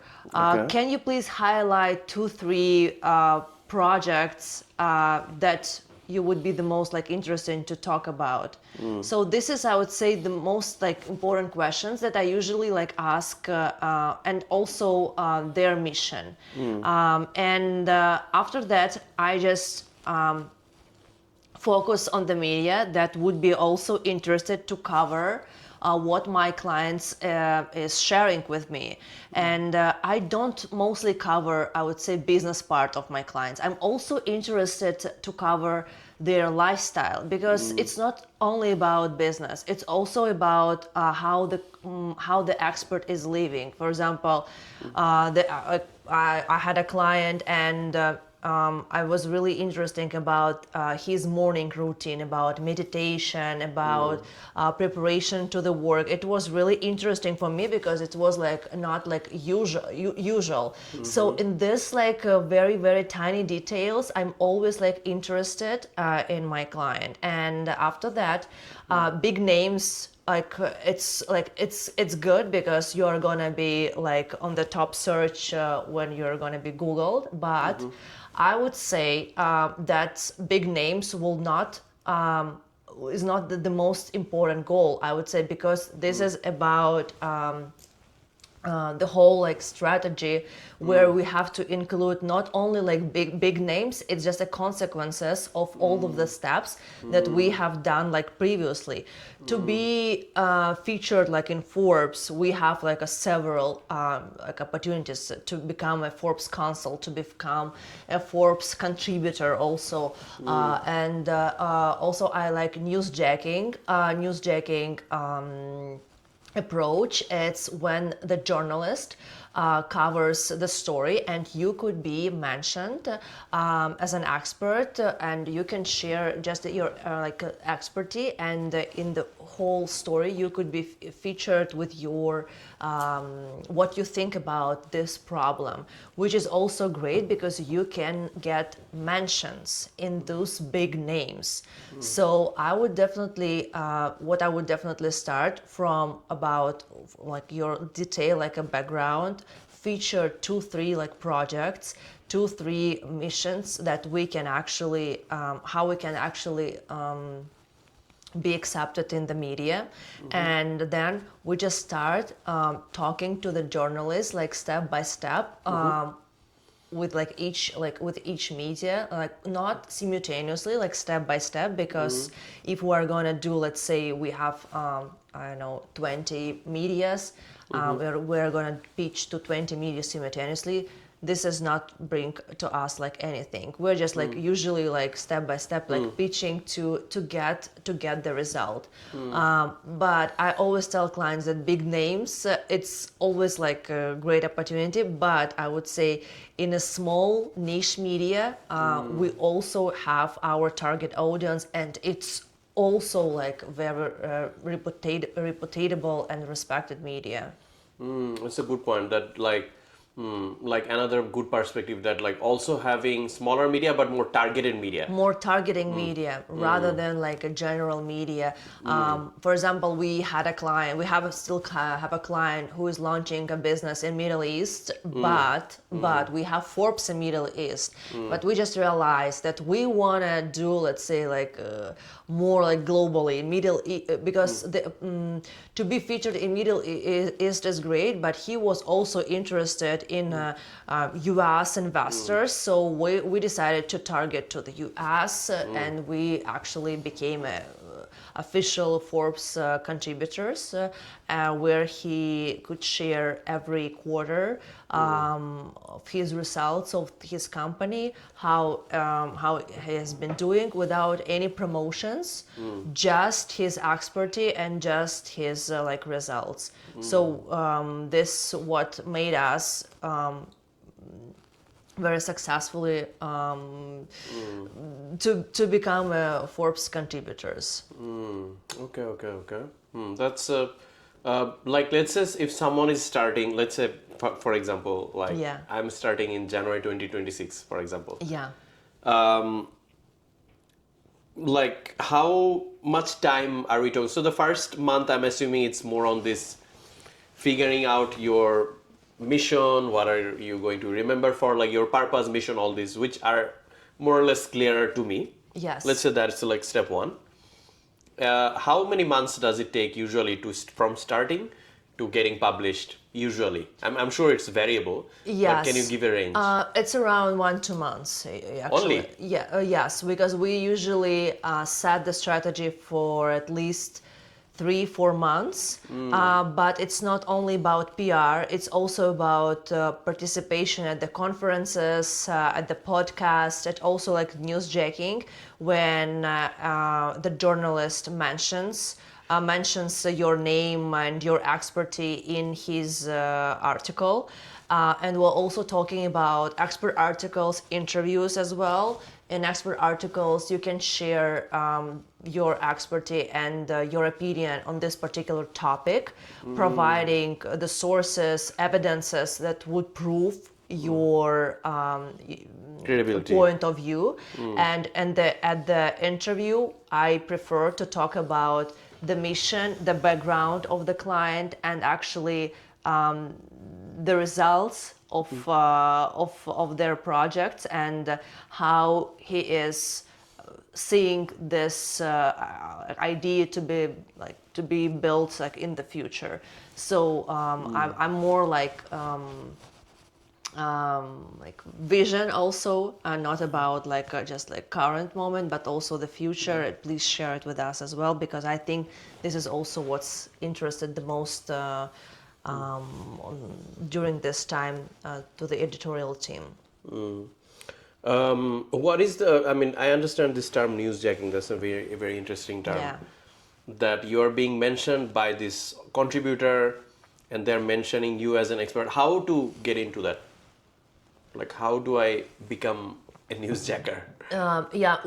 Can you please highlight 2-3 projects that you would be the most like interested to talk about? So this is, I would say, the most like important questions that I usually like ask, and also their mission. And after that, I just focus on the media that would be also interested to cover what my clients is sharing with me. And I don't mostly cover, I would say, business part of my clients. I'm also interested to cover their lifestyle, because it's not only about business, it's also about how the expert is living. For example, I had a client, and I was really interesting about his morning routine, about meditation, about preparation to the work. It was really interesting for me because it was like not like usual. So in this like very, very tiny details, I'm always like interested in my client. And after that, big names, it's good because you're gonna be like on the top search when you're gonna be Googled, but I would say that big names will not is not the most important goal, I would say, because this is about the whole like strategy where we have to include not only like big names, it's just the consequences of all of the steps that we have done like previously. To be featured like in Forbes, we have like several like opportunities to become a Forbes consul, to become a Forbes contributor also. And also I like newsjacking. Approach. It's when the journalist covers the story and you could be mentioned as an expert, and you can share just your like expertise, and in the whole story you could be featured with your what you think about this problem, which is also great because you can get mentions in those big names. So I would definitely what I would definitely start from about like your detail, like a background, feature 2-3 like projects, 2-3 missions that we can actually how we can actually be accepted in the media. And then we just start talking to the journalists like step by step, with like each media, like not simultaneously, like step by step, because if we are gonna do, let's say we have I don't know, 20 medias, we're gonna pitch to 20 media simultaneously. This does not bring to us like anything. We're just like usually like step by step, like pitching to get the result. But I always tell clients that big names, it's always like a great opportunity, but I would say in a small niche media, we also have our target audience, and it's also like very reputatable and respected media. It's a good point that like Like another good perspective that like also having smaller media but more targeted media. More targeting media rather than like a general media. For example, we had a client, still have a client who is launching a business in Middle East, but we have Forbes in Middle East. But we just realized that we want to do, let's say, like more like globally because to be featured in Middle East is great, but he was also interested in US investors, so we decided to target to the US, and we actually became a official Forbes contributors, where he could share every quarter of his results of his company, how he has been doing without any promotions, just his expertise and just his like results. So this what made us very successfully to become Forbes contributors. Okay. That's like, let's say if someone is starting, let's say for example, like I'm starting in January 2026, for example. Yeah. Like how much time are we talking? So the first month, I'm assuming it's more on this figuring out your mission, what are you going to remember for, like your purpose, mission, all these, which are more or less clearer to me. Yes. Let's say that's like step one. How many months does it take usually from starting to getting published? Usually, I'm sure it's variable. Yes. But can you give a range? It's around 1-2 months. Actually. Only? Yeah. Yes, because we usually set the strategy for at least 3-4 months, but it's not only about PR, it's also about participation at the conferences, at the podcast, and also like newsjacking, when the journalist mentions your name and your expertise in his article. And we're also talking about expert articles, interviews as well. In expert articles, you can share your expertise and your opinion on this particular topic, providing the sources, evidences that would prove your credibility point of view. And at the interview, I prefer to talk about the mission, the background of the client, and actually the results of their projects, and how he is seeing this idea to be built like in the future. So I'm more like vision also, and not about like just like current moment, but also the future. Please share it with us as well, because I think this is also what's interested the most during this time to the editorial team. What is I mean, I understand this term newsjacking. That's a very interesting term. Yeah. That you are being mentioned by this contributor, and they're mentioning you as an expert. How to get into that? Like, how do I become a newsjacker?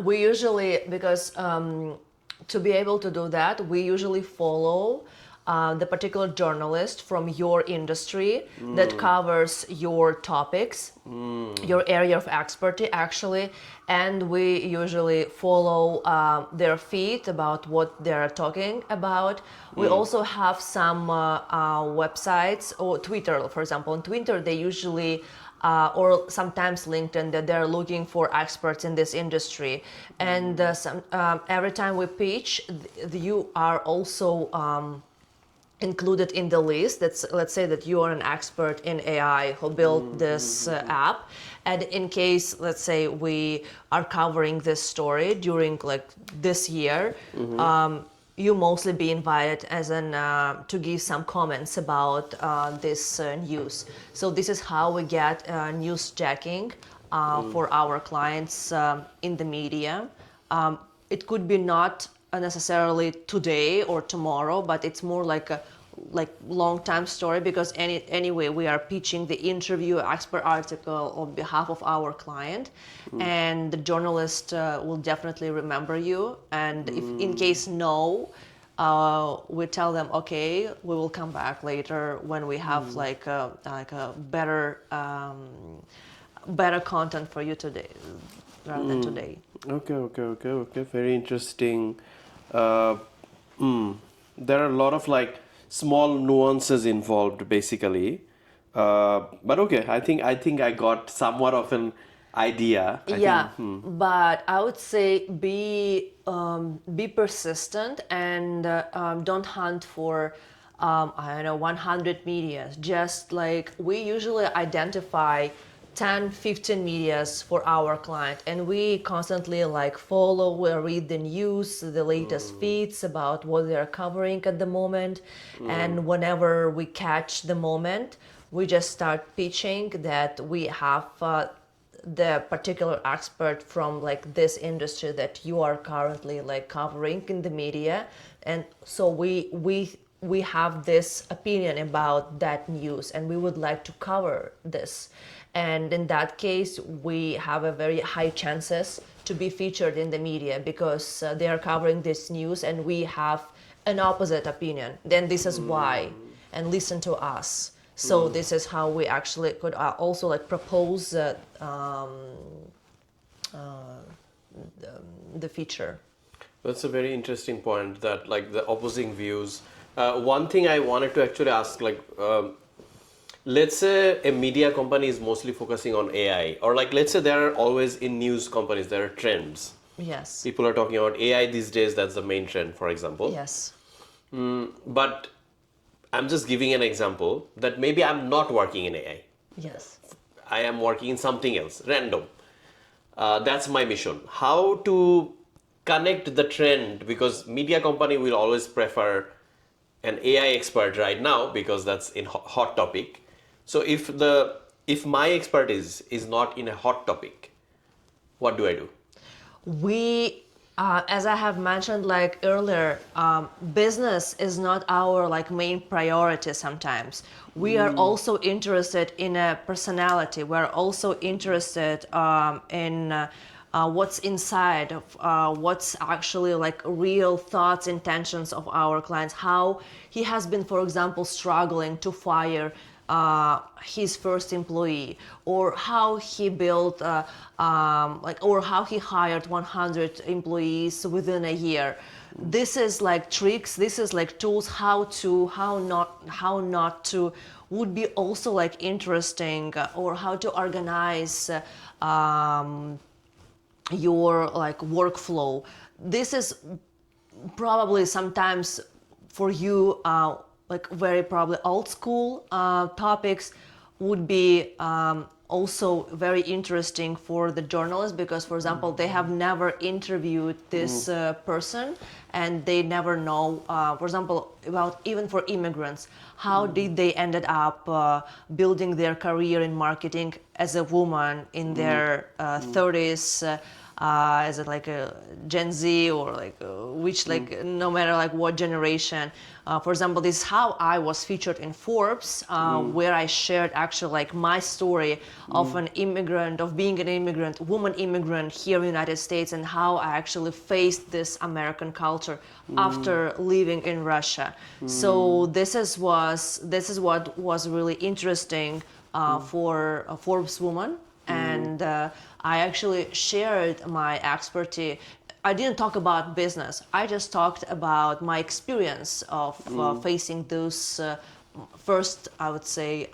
We usually, because to be able to do that, we usually follow the particular journalist from your industry that covers your topics, your area of expertise actually, and we usually follow their feed about what they're talking about. We also have some websites, or Twitter, for example. On Twitter, they usually or sometimes LinkedIn, that they're looking for experts in this industry. And every time we pitch, you are also included in the list. Let's say that you are an expert in AI who built this app, and in case, let's say, we are covering this story during like this year, you mostly be invited as to give some comments about this news. So this is how we get newsjacking for our clients in the media. It could be not necessarily today or tomorrow, but it's more like a long time story, because anyway we are pitching the interview expert article on behalf of our client, and the journalist will definitely remember you. And if in case no, we tell them, okay, we will come back later when we have like a better content for you today rather than today. Okay. Very interesting. Uh, there are a lot of like small nuances involved, basically. But okay, I think I got somewhat of an idea. Yeah, but I would say be persistent and don't hunt for I don't know 100 medias. Just like we usually identify 10, 15 medias for our client, and we constantly like follow or read the news, the latest feeds about what they are covering at the moment, and whenever we catch the moment, we just start pitching that we have. The particular expert from like this industry that you are currently like covering in the media, and so we have this opinion about that news and we would like to cover this, and in that case we have a very high chances to be featured in the media because they are covering this news and we have an opposite opinion. Then this is why, and listen to us. So this is how we actually could also like propose the feature. That's a very interesting point, that like the opposing views. One thing I wanted to actually ask, like, let's say a media company is mostly focusing on AI, or like let's say there are always in news companies there are trends. Yes. People are talking about AI these days. That's the main trend, for example. Yes. But I'm just giving an example that maybe I'm not working in AI. Yes. I am working in something else, random. That's my mission. How to connect the trend, because media company will always prefer an AI expert right now because that's in hot topic. So if my expertise is not in a hot topic, what do I do? We as I have mentioned like earlier, business is not our like main priority sometimes. We are also interested in a personality. We're also interested in what's inside of what's actually like real thoughts, intentions of our clients, how he has been, for example, struggling to fire his first employee, or how he built or how he hired 100 employees within a year. This is like tricks, this is like tools, how not to would be also like interesting, or how to organize your like workflow. This is probably sometimes for you like very probably old school topics would be also very interesting for the journalists, because for example they have never interviewed this person and they never know for example about, even for immigrants, how did they ended up building their career in marketing as a woman in their 30s, is it like a Gen Z or like which like no matter like what generation. For example, this is how I was featured in Forbes, where I shared actually like my story of an immigrant, of being an immigrant, woman immigrant here in the United States, and how I actually faced this American culture after living in Russia. So this is what was really interesting for a Forbes woman. And I actually shared my expertise. I didn't talk about business. I just talked about my experience of facing those first, I would say,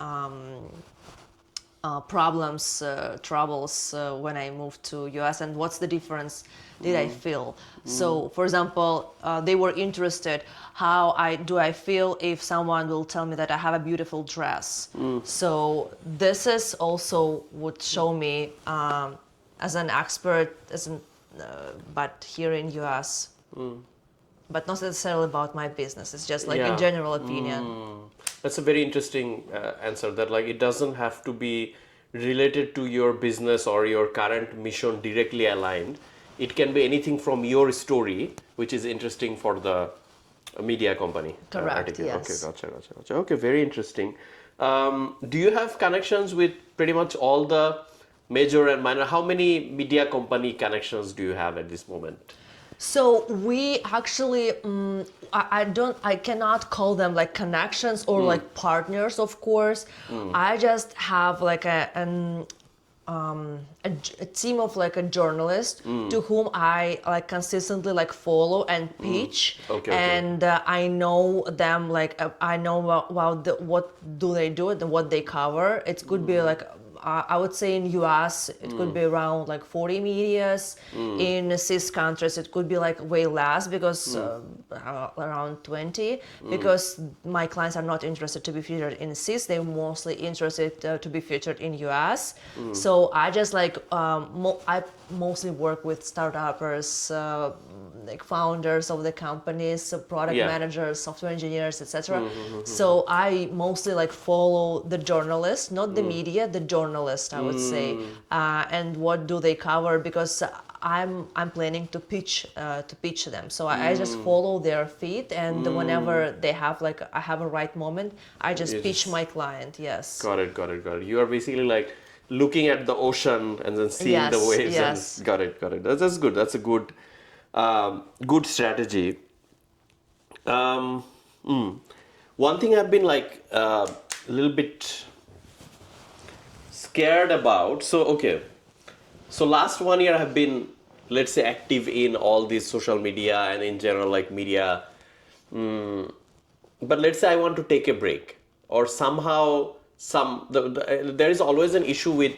problems, troubles when I moved to US, and what's the difference did I feel. So, for example, they were interested how I feel if someone will tell me that I have a beautiful dress. So this is also would show me as an expert, but here in US. But not necessarily about my business. It's just like a general opinion. That's a very interesting answer, that like it doesn't have to be related to your business or your current mission directly aligned. It can be anything from your story, which is interesting for the media company. Correct, yes. Okay, gotcha. Okay, very interesting. Do you have connections with pretty much all the major and minor? How many media company connections do you have at this moment? So we actually, I cannot call them like connections or like partners, of course. I just have like a team of like a journalist to whom I like consistently like follow and pitch, Okay, and I know them like I know what do they do and what they cover. It could be like I would say in US it could be around like 40 medias. In CIS countries it could be like way less because around 20, because my clients are not interested to be featured in CIS. They're mostly interested to be featured in US. So I just like I mostly work with startups, like founders of the companies, product managers, software engineers, etc. So I mostly like follow the journalist, not the media, the journalist, I would say, and what do they cover, because I'm planning to pitch them. So I just follow their feed, and whenever they have like I have a right moment, I just pitch my client. Yes. Got it, got it, got it. You are basically like looking at the ocean and then seeing the waves. Yes. And got it, got it. That's good. That's a good, good strategy. Um, One thing I've been like a little bit scared about. So okay, so last 1 year I have been, let's say, active in all these social media and in general like media. But let's say I want to take a break, or somehow there is always an issue with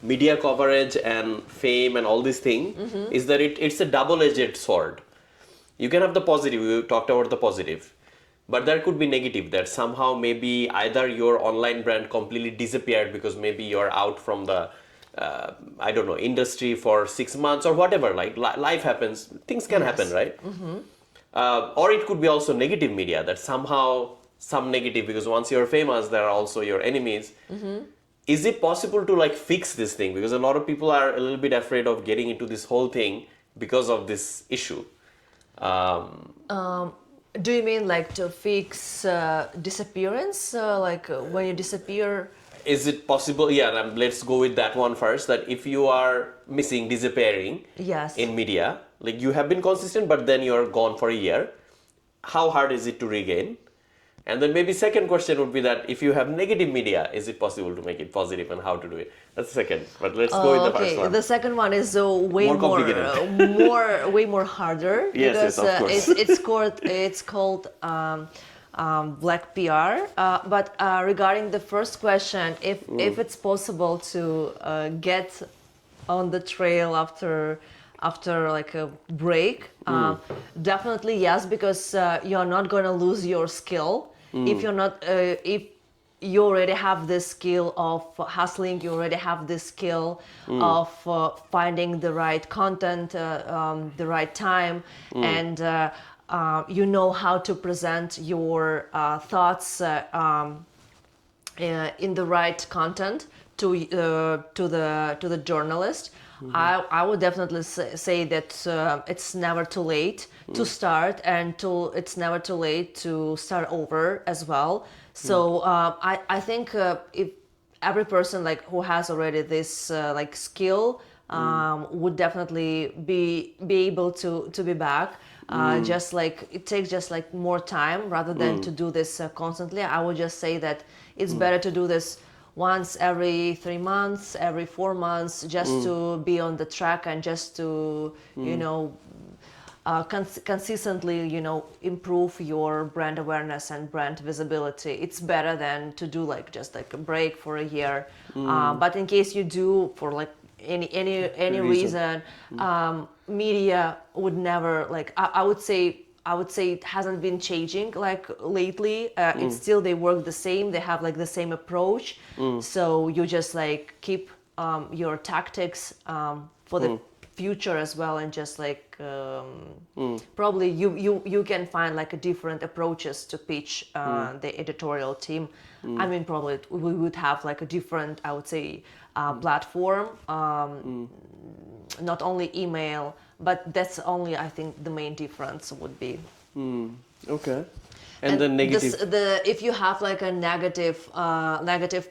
media coverage and fame and all these things. Is that it's a double-edged sword. You can have the positive, we talked about the positive, but there could be negative, that somehow maybe either your online brand completely disappeared because maybe you're out from the I don't know, industry for 6 months or whatever, like life happens, things can happen, right? Or it could be also negative media, that somehow some negative, because once you're famous, there are also your enemies. Is it possible to like fix this thing? Because a lot of people are a little bit afraid of getting into this whole thing because of this issue. Do you mean like to fix disappearance? When you disappear? Is it possible? Yeah, let's go with that one first. That if you are missing, disappearing Yes. in media, like you have been consistent, but then you're gone for a year, how hard is it to regain? And then maybe second question would be that if you have negative media, is it possible to make it positive, and how to do it? That's the second. But let's go with the first one. The second one is way More more, complicated. way more harder. Yes, because of course. it's called black PR. But regarding the first question, if it's possible to get on the trail after like a break, definitely yes, because you're not going to lose your skill. If you're not if you already have the skill of hustling, you already have the skill of finding the right content, the right time, and you know how to present your thoughts in the right content to the journalist. I would definitely say that it's never too late to start, and it's never too late to start over as well. So I think if every person like who has already this like skill would definitely be able to be back. Just like it takes just like more time rather than to do this constantly. I would just say that it's better to do this once every 3 months, every 4 months, just to be on the track and just to consistently improve your brand awareness and brand visibility. It's better than to do like just like a break for a year. But in case you do for like any reason, media would never like I would say it hasn't been changing like lately. It's still, they work the same, they have like the same approach. So you just like keep your tactics for the future as well, and just like probably you can find like a different approaches to pitch the editorial team. I mean, probably we would have like a different, I would say, platform, not only email, but that's only, I think, the main difference would be. Okay. And the negative. If you have like a negative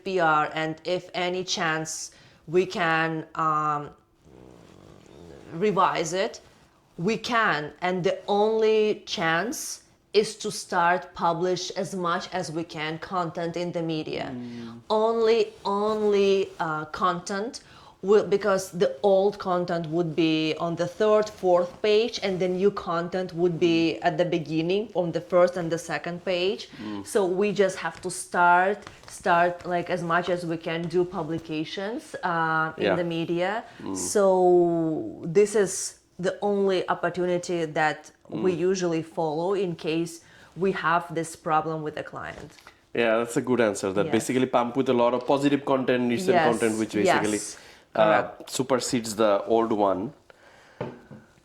PR, and if any chance we can revise it, we can, and the only chance is to start publish as much as we can content in the media. Only content will, because the old content would be on the third, fourth page, and the new content would be at the beginning on the first and the second page. So we just have to start like as much as we can do publications in the media. So this is the only opportunity that we usually follow in case we have this problem with a client. Yeah, that's a good answer. That basically pump with a lot of positive content, recent content, which basically supersedes the old one.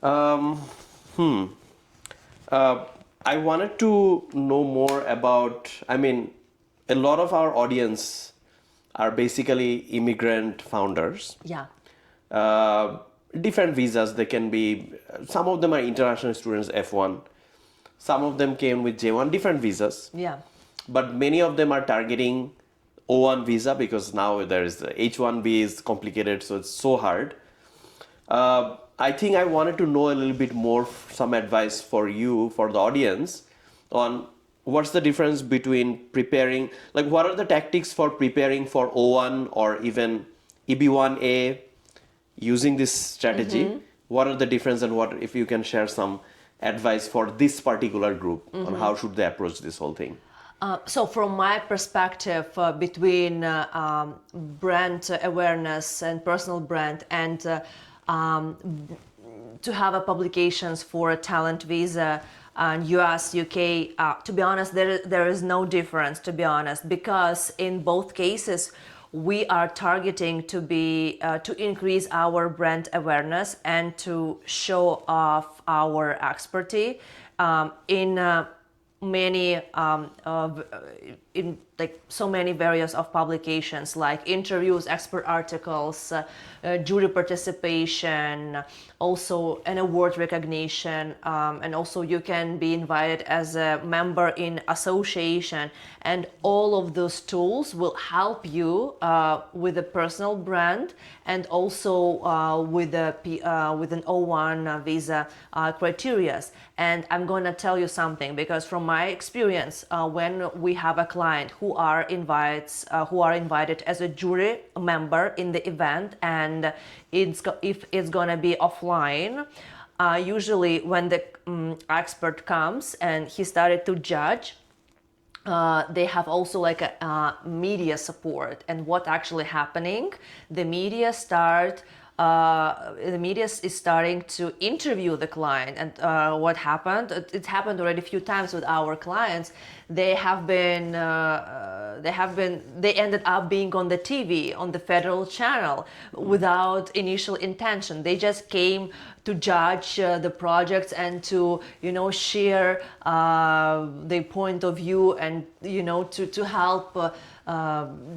I wanted to know more about, I mean, a lot of our audience are basically immigrant founders. Yeah. Different visas, they can be, some of them are international students, F1. Some of them came with J1, different visas. Yeah. But many of them are targeting O1 visa because now there is the H1B is complicated, so it's so hard. I think I wanted to know a little bit more, some advice for you, for the audience, on what's the difference between preparing, like what are the tactics for preparing for O1 or even EB1A using this strategy? What are the difference, and what if you can share some advice for this particular group on how should they approach this whole thing? So from my perspective, between brand awareness and personal brand and to have a publications for a talent visa and US, UK, to be honest, there is no difference, to be honest, because in both cases, we are targeting to be to increase our brand awareness and to show off our expertise in many in like so many various of publications like interviews, expert articles, jury participation, also an award recognition, and also you can be invited as a member in association, and all of those tools will help you with a personal brand and also with an O1 visa criteria. And I'm going to tell you something, because from my experience, when we have a client who are invited as a jury member in the event, and if it's gonna be offline, usually when the expert comes and he started to judge, they have also like a media support. And what actually happening, the media is starting to interview the client. And what happened, it happened already a few times with our clients. They ended up being on the TV, on the federal channel, without initial intention. They just came to judge the projects and to, share their point of view, and, to help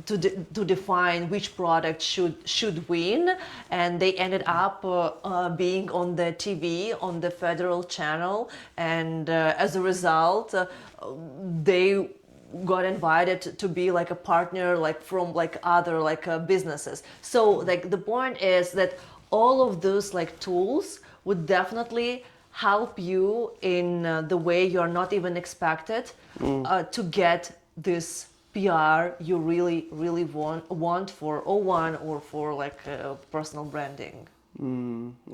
to define which product should win. And they ended up being on the TV, on the federal channel, and as a result, they got invited to be like a partner, like from like other businesses. So like the point is that all of those like tools would definitely help you in the way you're not even expected to get this PR you really want for O1 or for like personal branding.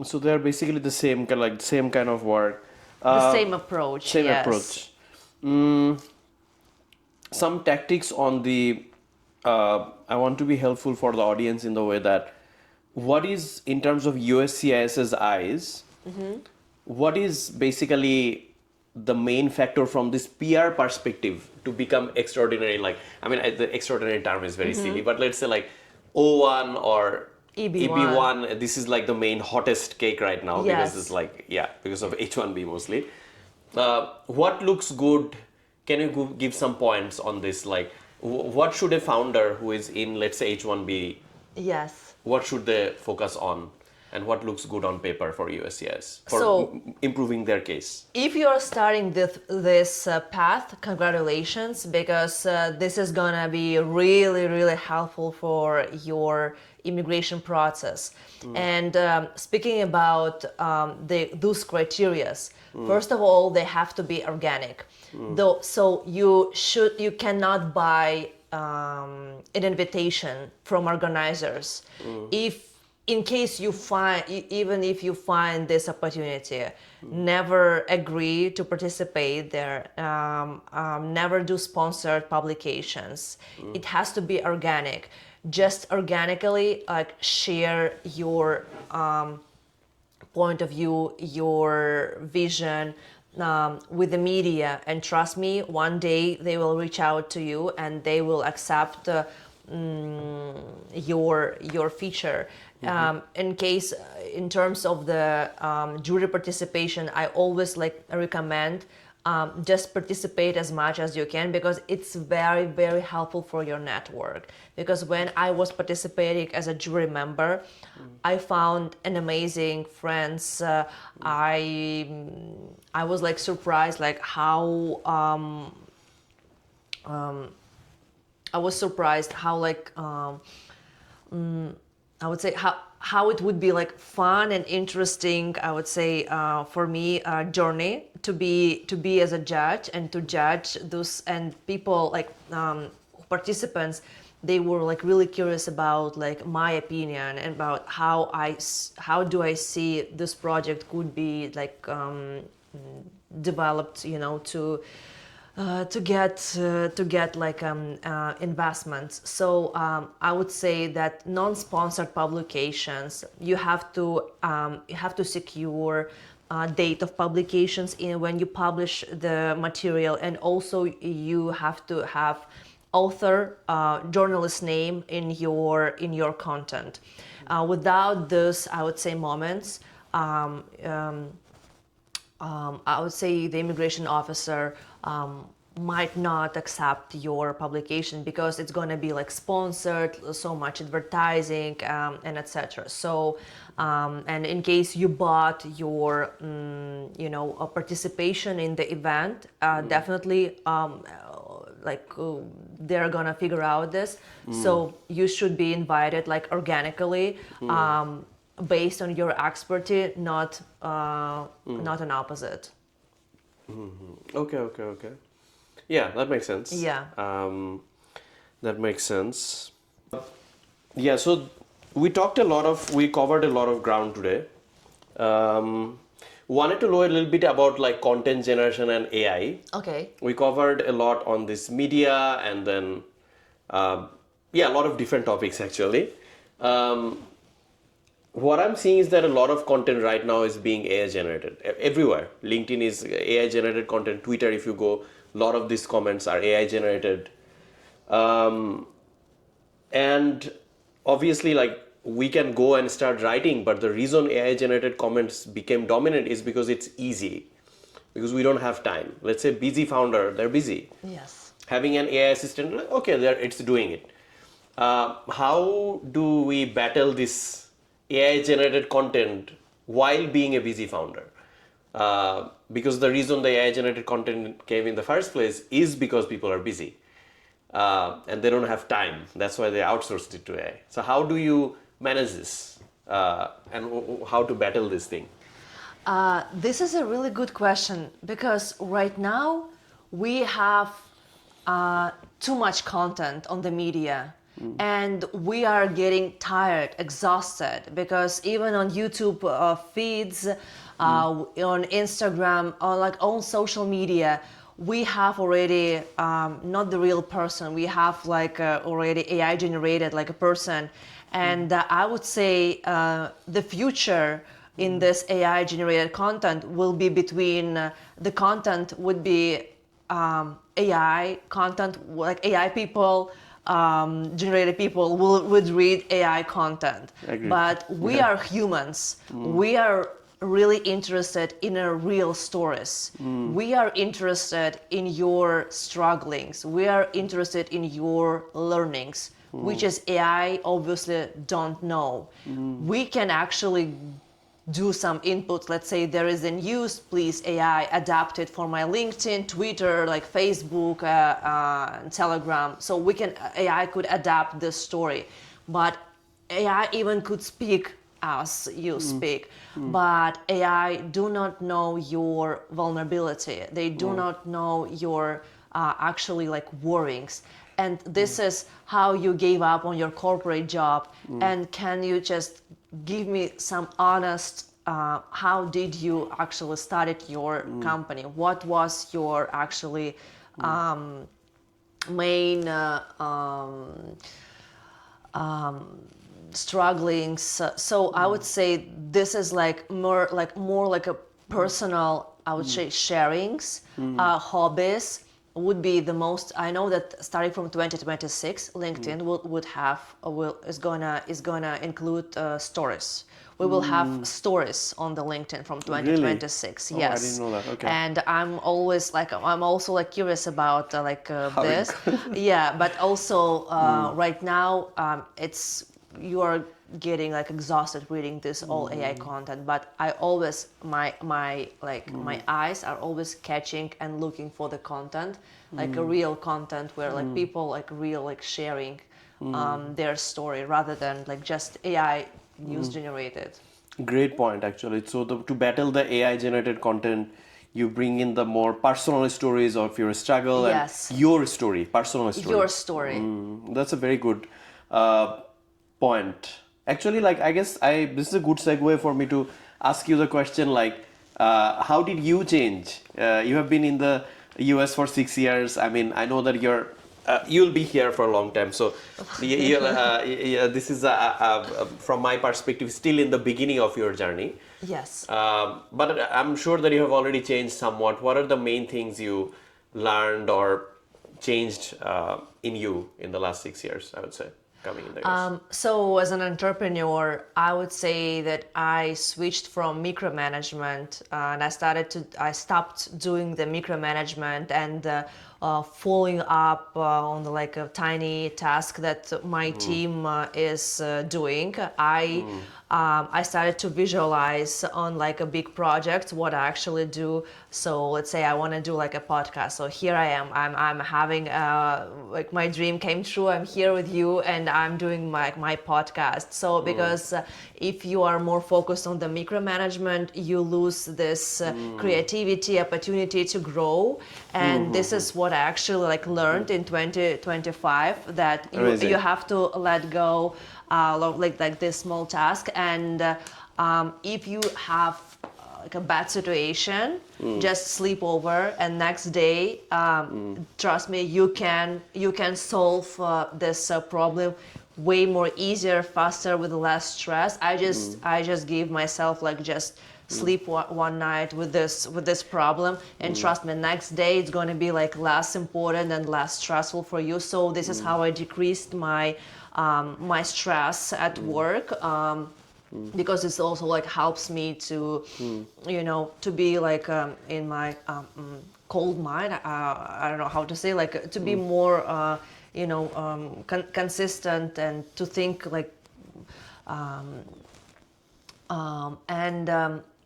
So they're basically the same kind of work. The same approach. Same yes. approach. Some tactics on the. I want to be helpful for the audience in the way that, what is in terms of USCIS's eyes, what is basically the main factor from this PR perspective to become extraordinary? Like, I mean, the extraordinary term is very silly, but let's say like O1 or EB1, this is like the main hottest cake right now. Yes. Because it's like, because of H1B mostly. What looks good? Can you give some points on this? Like, what should a founder who is in, let's say, H1B, Yes. what should they focus on? and what looks good on paper for USCIS for So- improving their case? If you're starting this path, congratulations, because this is gonna be really, really helpful for your immigration process. And speaking about those criterias, first of all, they have to be organic. Though, so you cannot buy an invitation from organizers if in case you find, even if you find this opportunity, never agree to participate there, never do sponsored publications. It has to be organic. Just organically, like, share your point of view, your vision with the media, and trust me, one day they will reach out to you and they will accept your feature. In case, in terms of the jury participation, I always recommend just participate as much as you can, because it's very, very helpful for your network. Because when I was participating as a jury member, I found an amazing friends. I was surprised how I was surprised how I would say how it would be fun and interesting. I would say for me, a journey to be as a judge and to judge those, and people participants. They were really curious about my opinion and about how do I see this project could be developed, to get investments. So I would say that non-sponsored publications, you have to secure date of publications when you publish the material, and also you have to have author, journalist name in your content. Without this, I would say moments, I would say the immigration officer might not accept your publication, because it's going to be sponsored, so much advertising, and etc. So and in case you bought your a participation in the event, definitely they're gonna figure out this. So you should be invited organically, based on your expertise, not an opposite. Okay. Yeah, that makes sense. Yeah. That makes sense. Yeah, so we covered a lot of ground today. Wanted to know a little bit about content generation and AI. Okay. We covered a lot on this media, and then a lot of different topics actually. What I'm seeing is that a lot of content right now is being AI generated everywhere. LinkedIn is AI generated content. Twitter, if you go, a lot of these comments are AI generated. And obviously, we can go and start writing, but the reason AI generated comments became dominant is because it's easy, because we don't have time. Let's say busy founder, they're busy. Yes. Having an AI assistant, okay, it's doing it. How do we battle this AI generated content while being a busy founder? Because the reason the AI generated content came in the first place is because people are busy. And they don't have time. That's why they outsourced it to AI. So how do you manage this, and how to battle this thing? This is a really good question, because right now we have too much content on the media, and we are getting tired, exhausted, because even on YouTube feeds, on Instagram, on social media, we have already not the real person. We have already AI generated a person, and I would say the future in this AI generated content will be between the content would be AI content, AI people, generated people would read AI content. I agree. But we are humans. We are really interested in real stories. We are interested in your strugglings. We are interested in your learnings, which is AI obviously don't know. We can actually do some input. Let's say there is a news, please AI adapt it for my LinkedIn, Twitter, like Facebook, Telegram. So we can, AI could adapt this story, but AI even could speak as you speak, but AI do not know your vulnerability. They do not know your actually like worries. And this is how you gave up on your corporate job. And can you just give me some honest, how did you actually started your company? What was your actually main strugglings? So I would say this is like more like a personal, I would say, sharings, hobbies would be the most. I know that starting from 2026, LinkedIn is gonna include stories. We will have stories on the LinkedIn from 2026. Really? Yes. I didn't know that. Okay. And I'm also like curious about this. Yeah, but also right now you are getting like exhausted reading this all AI content, but I always my eyes are always catching and looking for the content, like a real content where like people like real like sharing their story rather than like just AI news generated. Great point, actually. So to battle the AI generated content, you bring in the more personal stories of your struggle. Yes. And your story, personal story. Your story. That's a very good point. Actually, like I guess this is a good segue for me to ask you the question, like, how did you change? You have been in the US for 6 years. I mean, I know that you'll be here for a long time. So this is from my perspective still in the beginning of your journey. Yes. But I'm sure that you have already changed somewhat. What are the main things you learned or changed in you in the last 6 years, I would say, coming in the US? So as an entrepreneur, I would say that I switched from micromanagement and I stopped doing the micromanagement and following up on like a tiny task that my team is doing. I started to visualize on like a big project what I actually do. So let's say I want to do like a podcast. So here I am. I'm having like my dream came true. I'm here with you, and I'm doing my podcast. So because if you are more focused on the micromanagement, you lose this creativity, opportunity to grow. And this is what I actually like learned in 2025, that you have to let go like this small task, and if you have like a bad situation, just sleep over, and next day trust me, you can solve this problem way more easier, faster, with less stress. I just give myself like just sleep one night with this problem, and trust me, next day it's going to be like less important and less stressful for you. So this is how I decreased my stress at work, because it's also like helps me to to be like in my cold mind, I don't know how to say, like to be more consistent, and to think like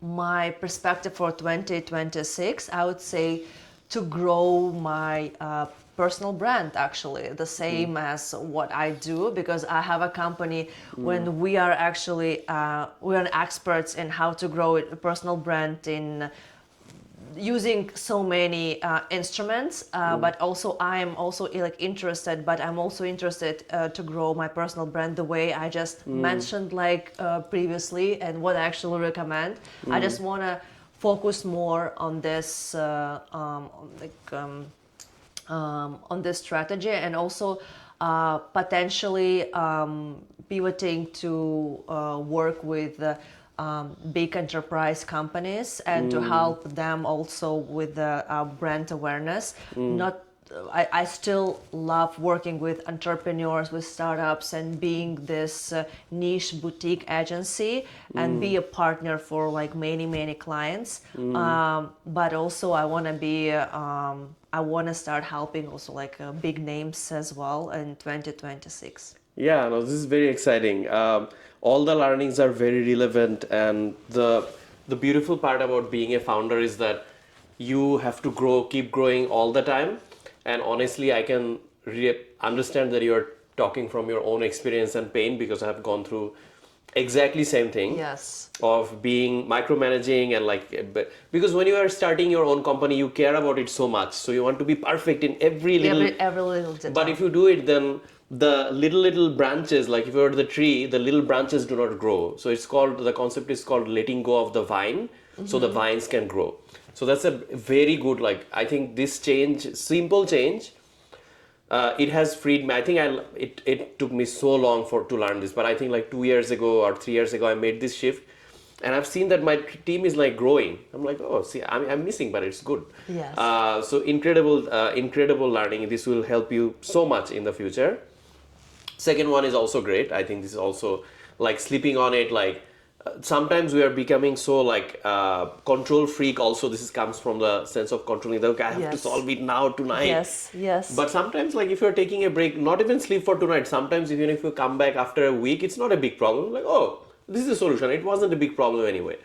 my perspective for 2026, I would say, to grow my personal brand, actually the same as what I do, because I have a company. When we are actually we are experts in how to grow a personal brand in using so many instruments, but also I'm also like interested, but I'm also interested to grow my personal brand the way I just mentioned like previously, and what I actually recommend. I just want to focus more on this on this strategy, and also potentially pivoting to work with big enterprise companies, and to help them also with the brand awareness. Not I still love working with entrepreneurs, with startups, and being this niche boutique agency and be a partner for like many clients. But also I want to be I want to start helping also like big names as well in 2026. Yeah, no, this is very exciting. All the learnings are very relevant, and the beautiful part about being a founder is that you have to keep growing all the time. And honestly, I can understand that you're talking from your own experience and pain, because I have gone through exactly same thing. Yes. Of being micromanaging and like, because when you are starting your own company, you care about it so much, so you want to be perfect in every little detail. But if you do it, then the little branches, like if you're the tree, the little branches do not grow. So the concept is called letting go of the vine, so the vines can grow. So that's a very good, like, I think this simple change, it has freed me. I think it took me so long to learn this, but I think like 2 years ago or 3 years ago, I made this shift, and I've seen that my team is like growing. I'm like, oh, see, I'm missing, but it's good. Yes. So incredible learning. This will help you so much in the future. Second one is also great. I think this is also like sleeping on it. Like sometimes we are becoming so like control freak. Also, this comes from the sense of controlling. That, okay, I have to solve it now tonight. Yes. But sometimes, like if you're taking a break, not even sleep for tonight. Sometimes even if you come back after a week, it's not a big problem. Like, oh, this is a solution. It wasn't a big problem anyway.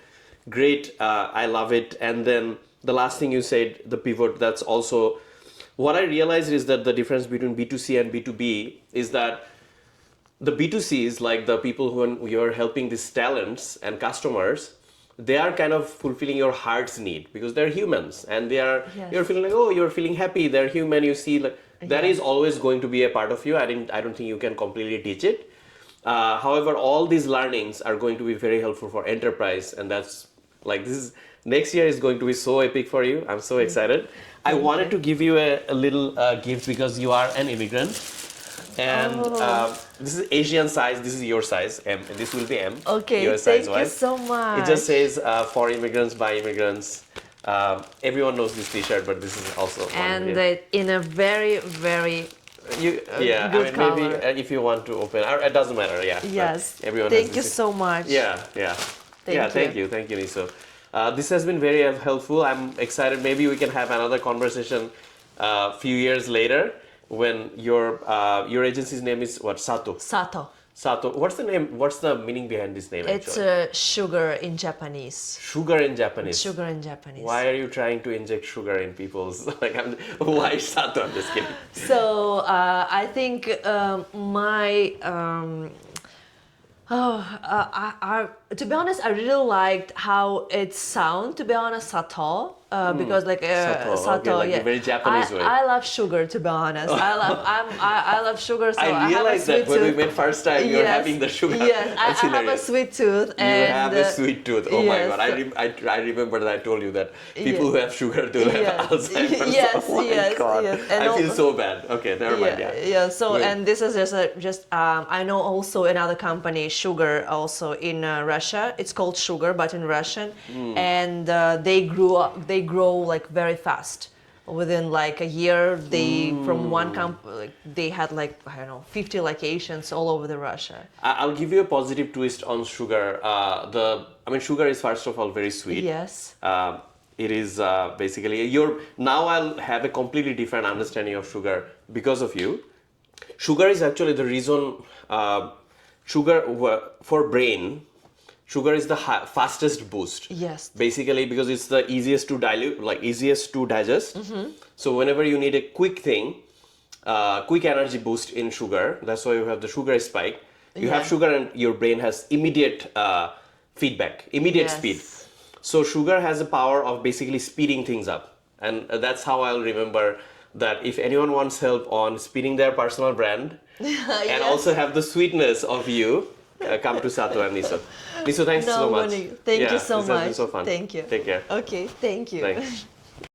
Great. I love it. And then the last thing you said, the pivot. That's also what I realized is that the difference between B2C and B2B is that the B2C is like the people who you're helping, these talents and customers, they are kind of fulfilling your heart's need because they're humans, and you're feeling like, oh, you're feeling happy, they're human, you see, like, that is always going to be a part of you. I don't think you can completely teach it. However, all these learnings are going to be very helpful for enterprise, and that's like, next year is going to be so epic for you. I'm so excited. I wanted to give you a little gift because you are an immigrant. And this is Asian size, this is your size, M, and this will be M. Okay, your thank size-wise. you so much. It just says for immigrants, by immigrants. Everyone knows this t-shirt, but this is also and in a very good color. Maybe if you want to open, it doesn't matter, yeah. Yes, everyone thank you so much. Thank you, Niso. This has been very helpful. I'm excited. Maybe we can have another conversation a few years later, when your agency's name is what? Sato. What's the name? What's the meaning behind this name? It's sugar in Japanese. Sugar in Japanese. Sugar in Japanese. Why are you trying to inject sugar in people's like? Why Sato? I'm just kidding. So I think to be honest, I really liked how it sounds. To be honest, Sato. Because like Sato, okay, like a very Japanese way. I love sugar. To be honest, I love sugar. So I realized that when we met first time, you're having the sugar. Yes, I have a sweet tooth. You have a sweet tooth. Oh my god! I remember that I told you that people who have sugar do have Alzheimer's. Yes, oh my god! And I feel so bad. Okay, never mind. Yeah. So and this is just I know also another company, Sugar, also in Russia. It's called Sugar, but in Russian, and they grow like very fast. Within like a year, from one company, they had like, I don't know, 50 locations all over the Russia. I'll give you a positive twist on sugar. Sugar is first of all very sweet. Yes. It is basically now I'll have a completely different understanding of sugar because of you. Sugar is actually the reason for brain. Sugar is the fastest boost. Yes. Basically, because it's the easiest to dilute, like easiest to digest. So whenever you need a quick thing, quick energy boost in sugar, that's why you have the sugar spike. You have sugar and your brain has immediate feedback, immediate speed. So sugar has the power of basically speeding things up. And that's how I'll remember that if anyone wants help on speeding their personal brand and also have the sweetness of you, come to Sato and Niso. Niso, thanks so much. Thank you so this much. Has been so fun. Thank you. Take care. Okay, thank you. Thanks.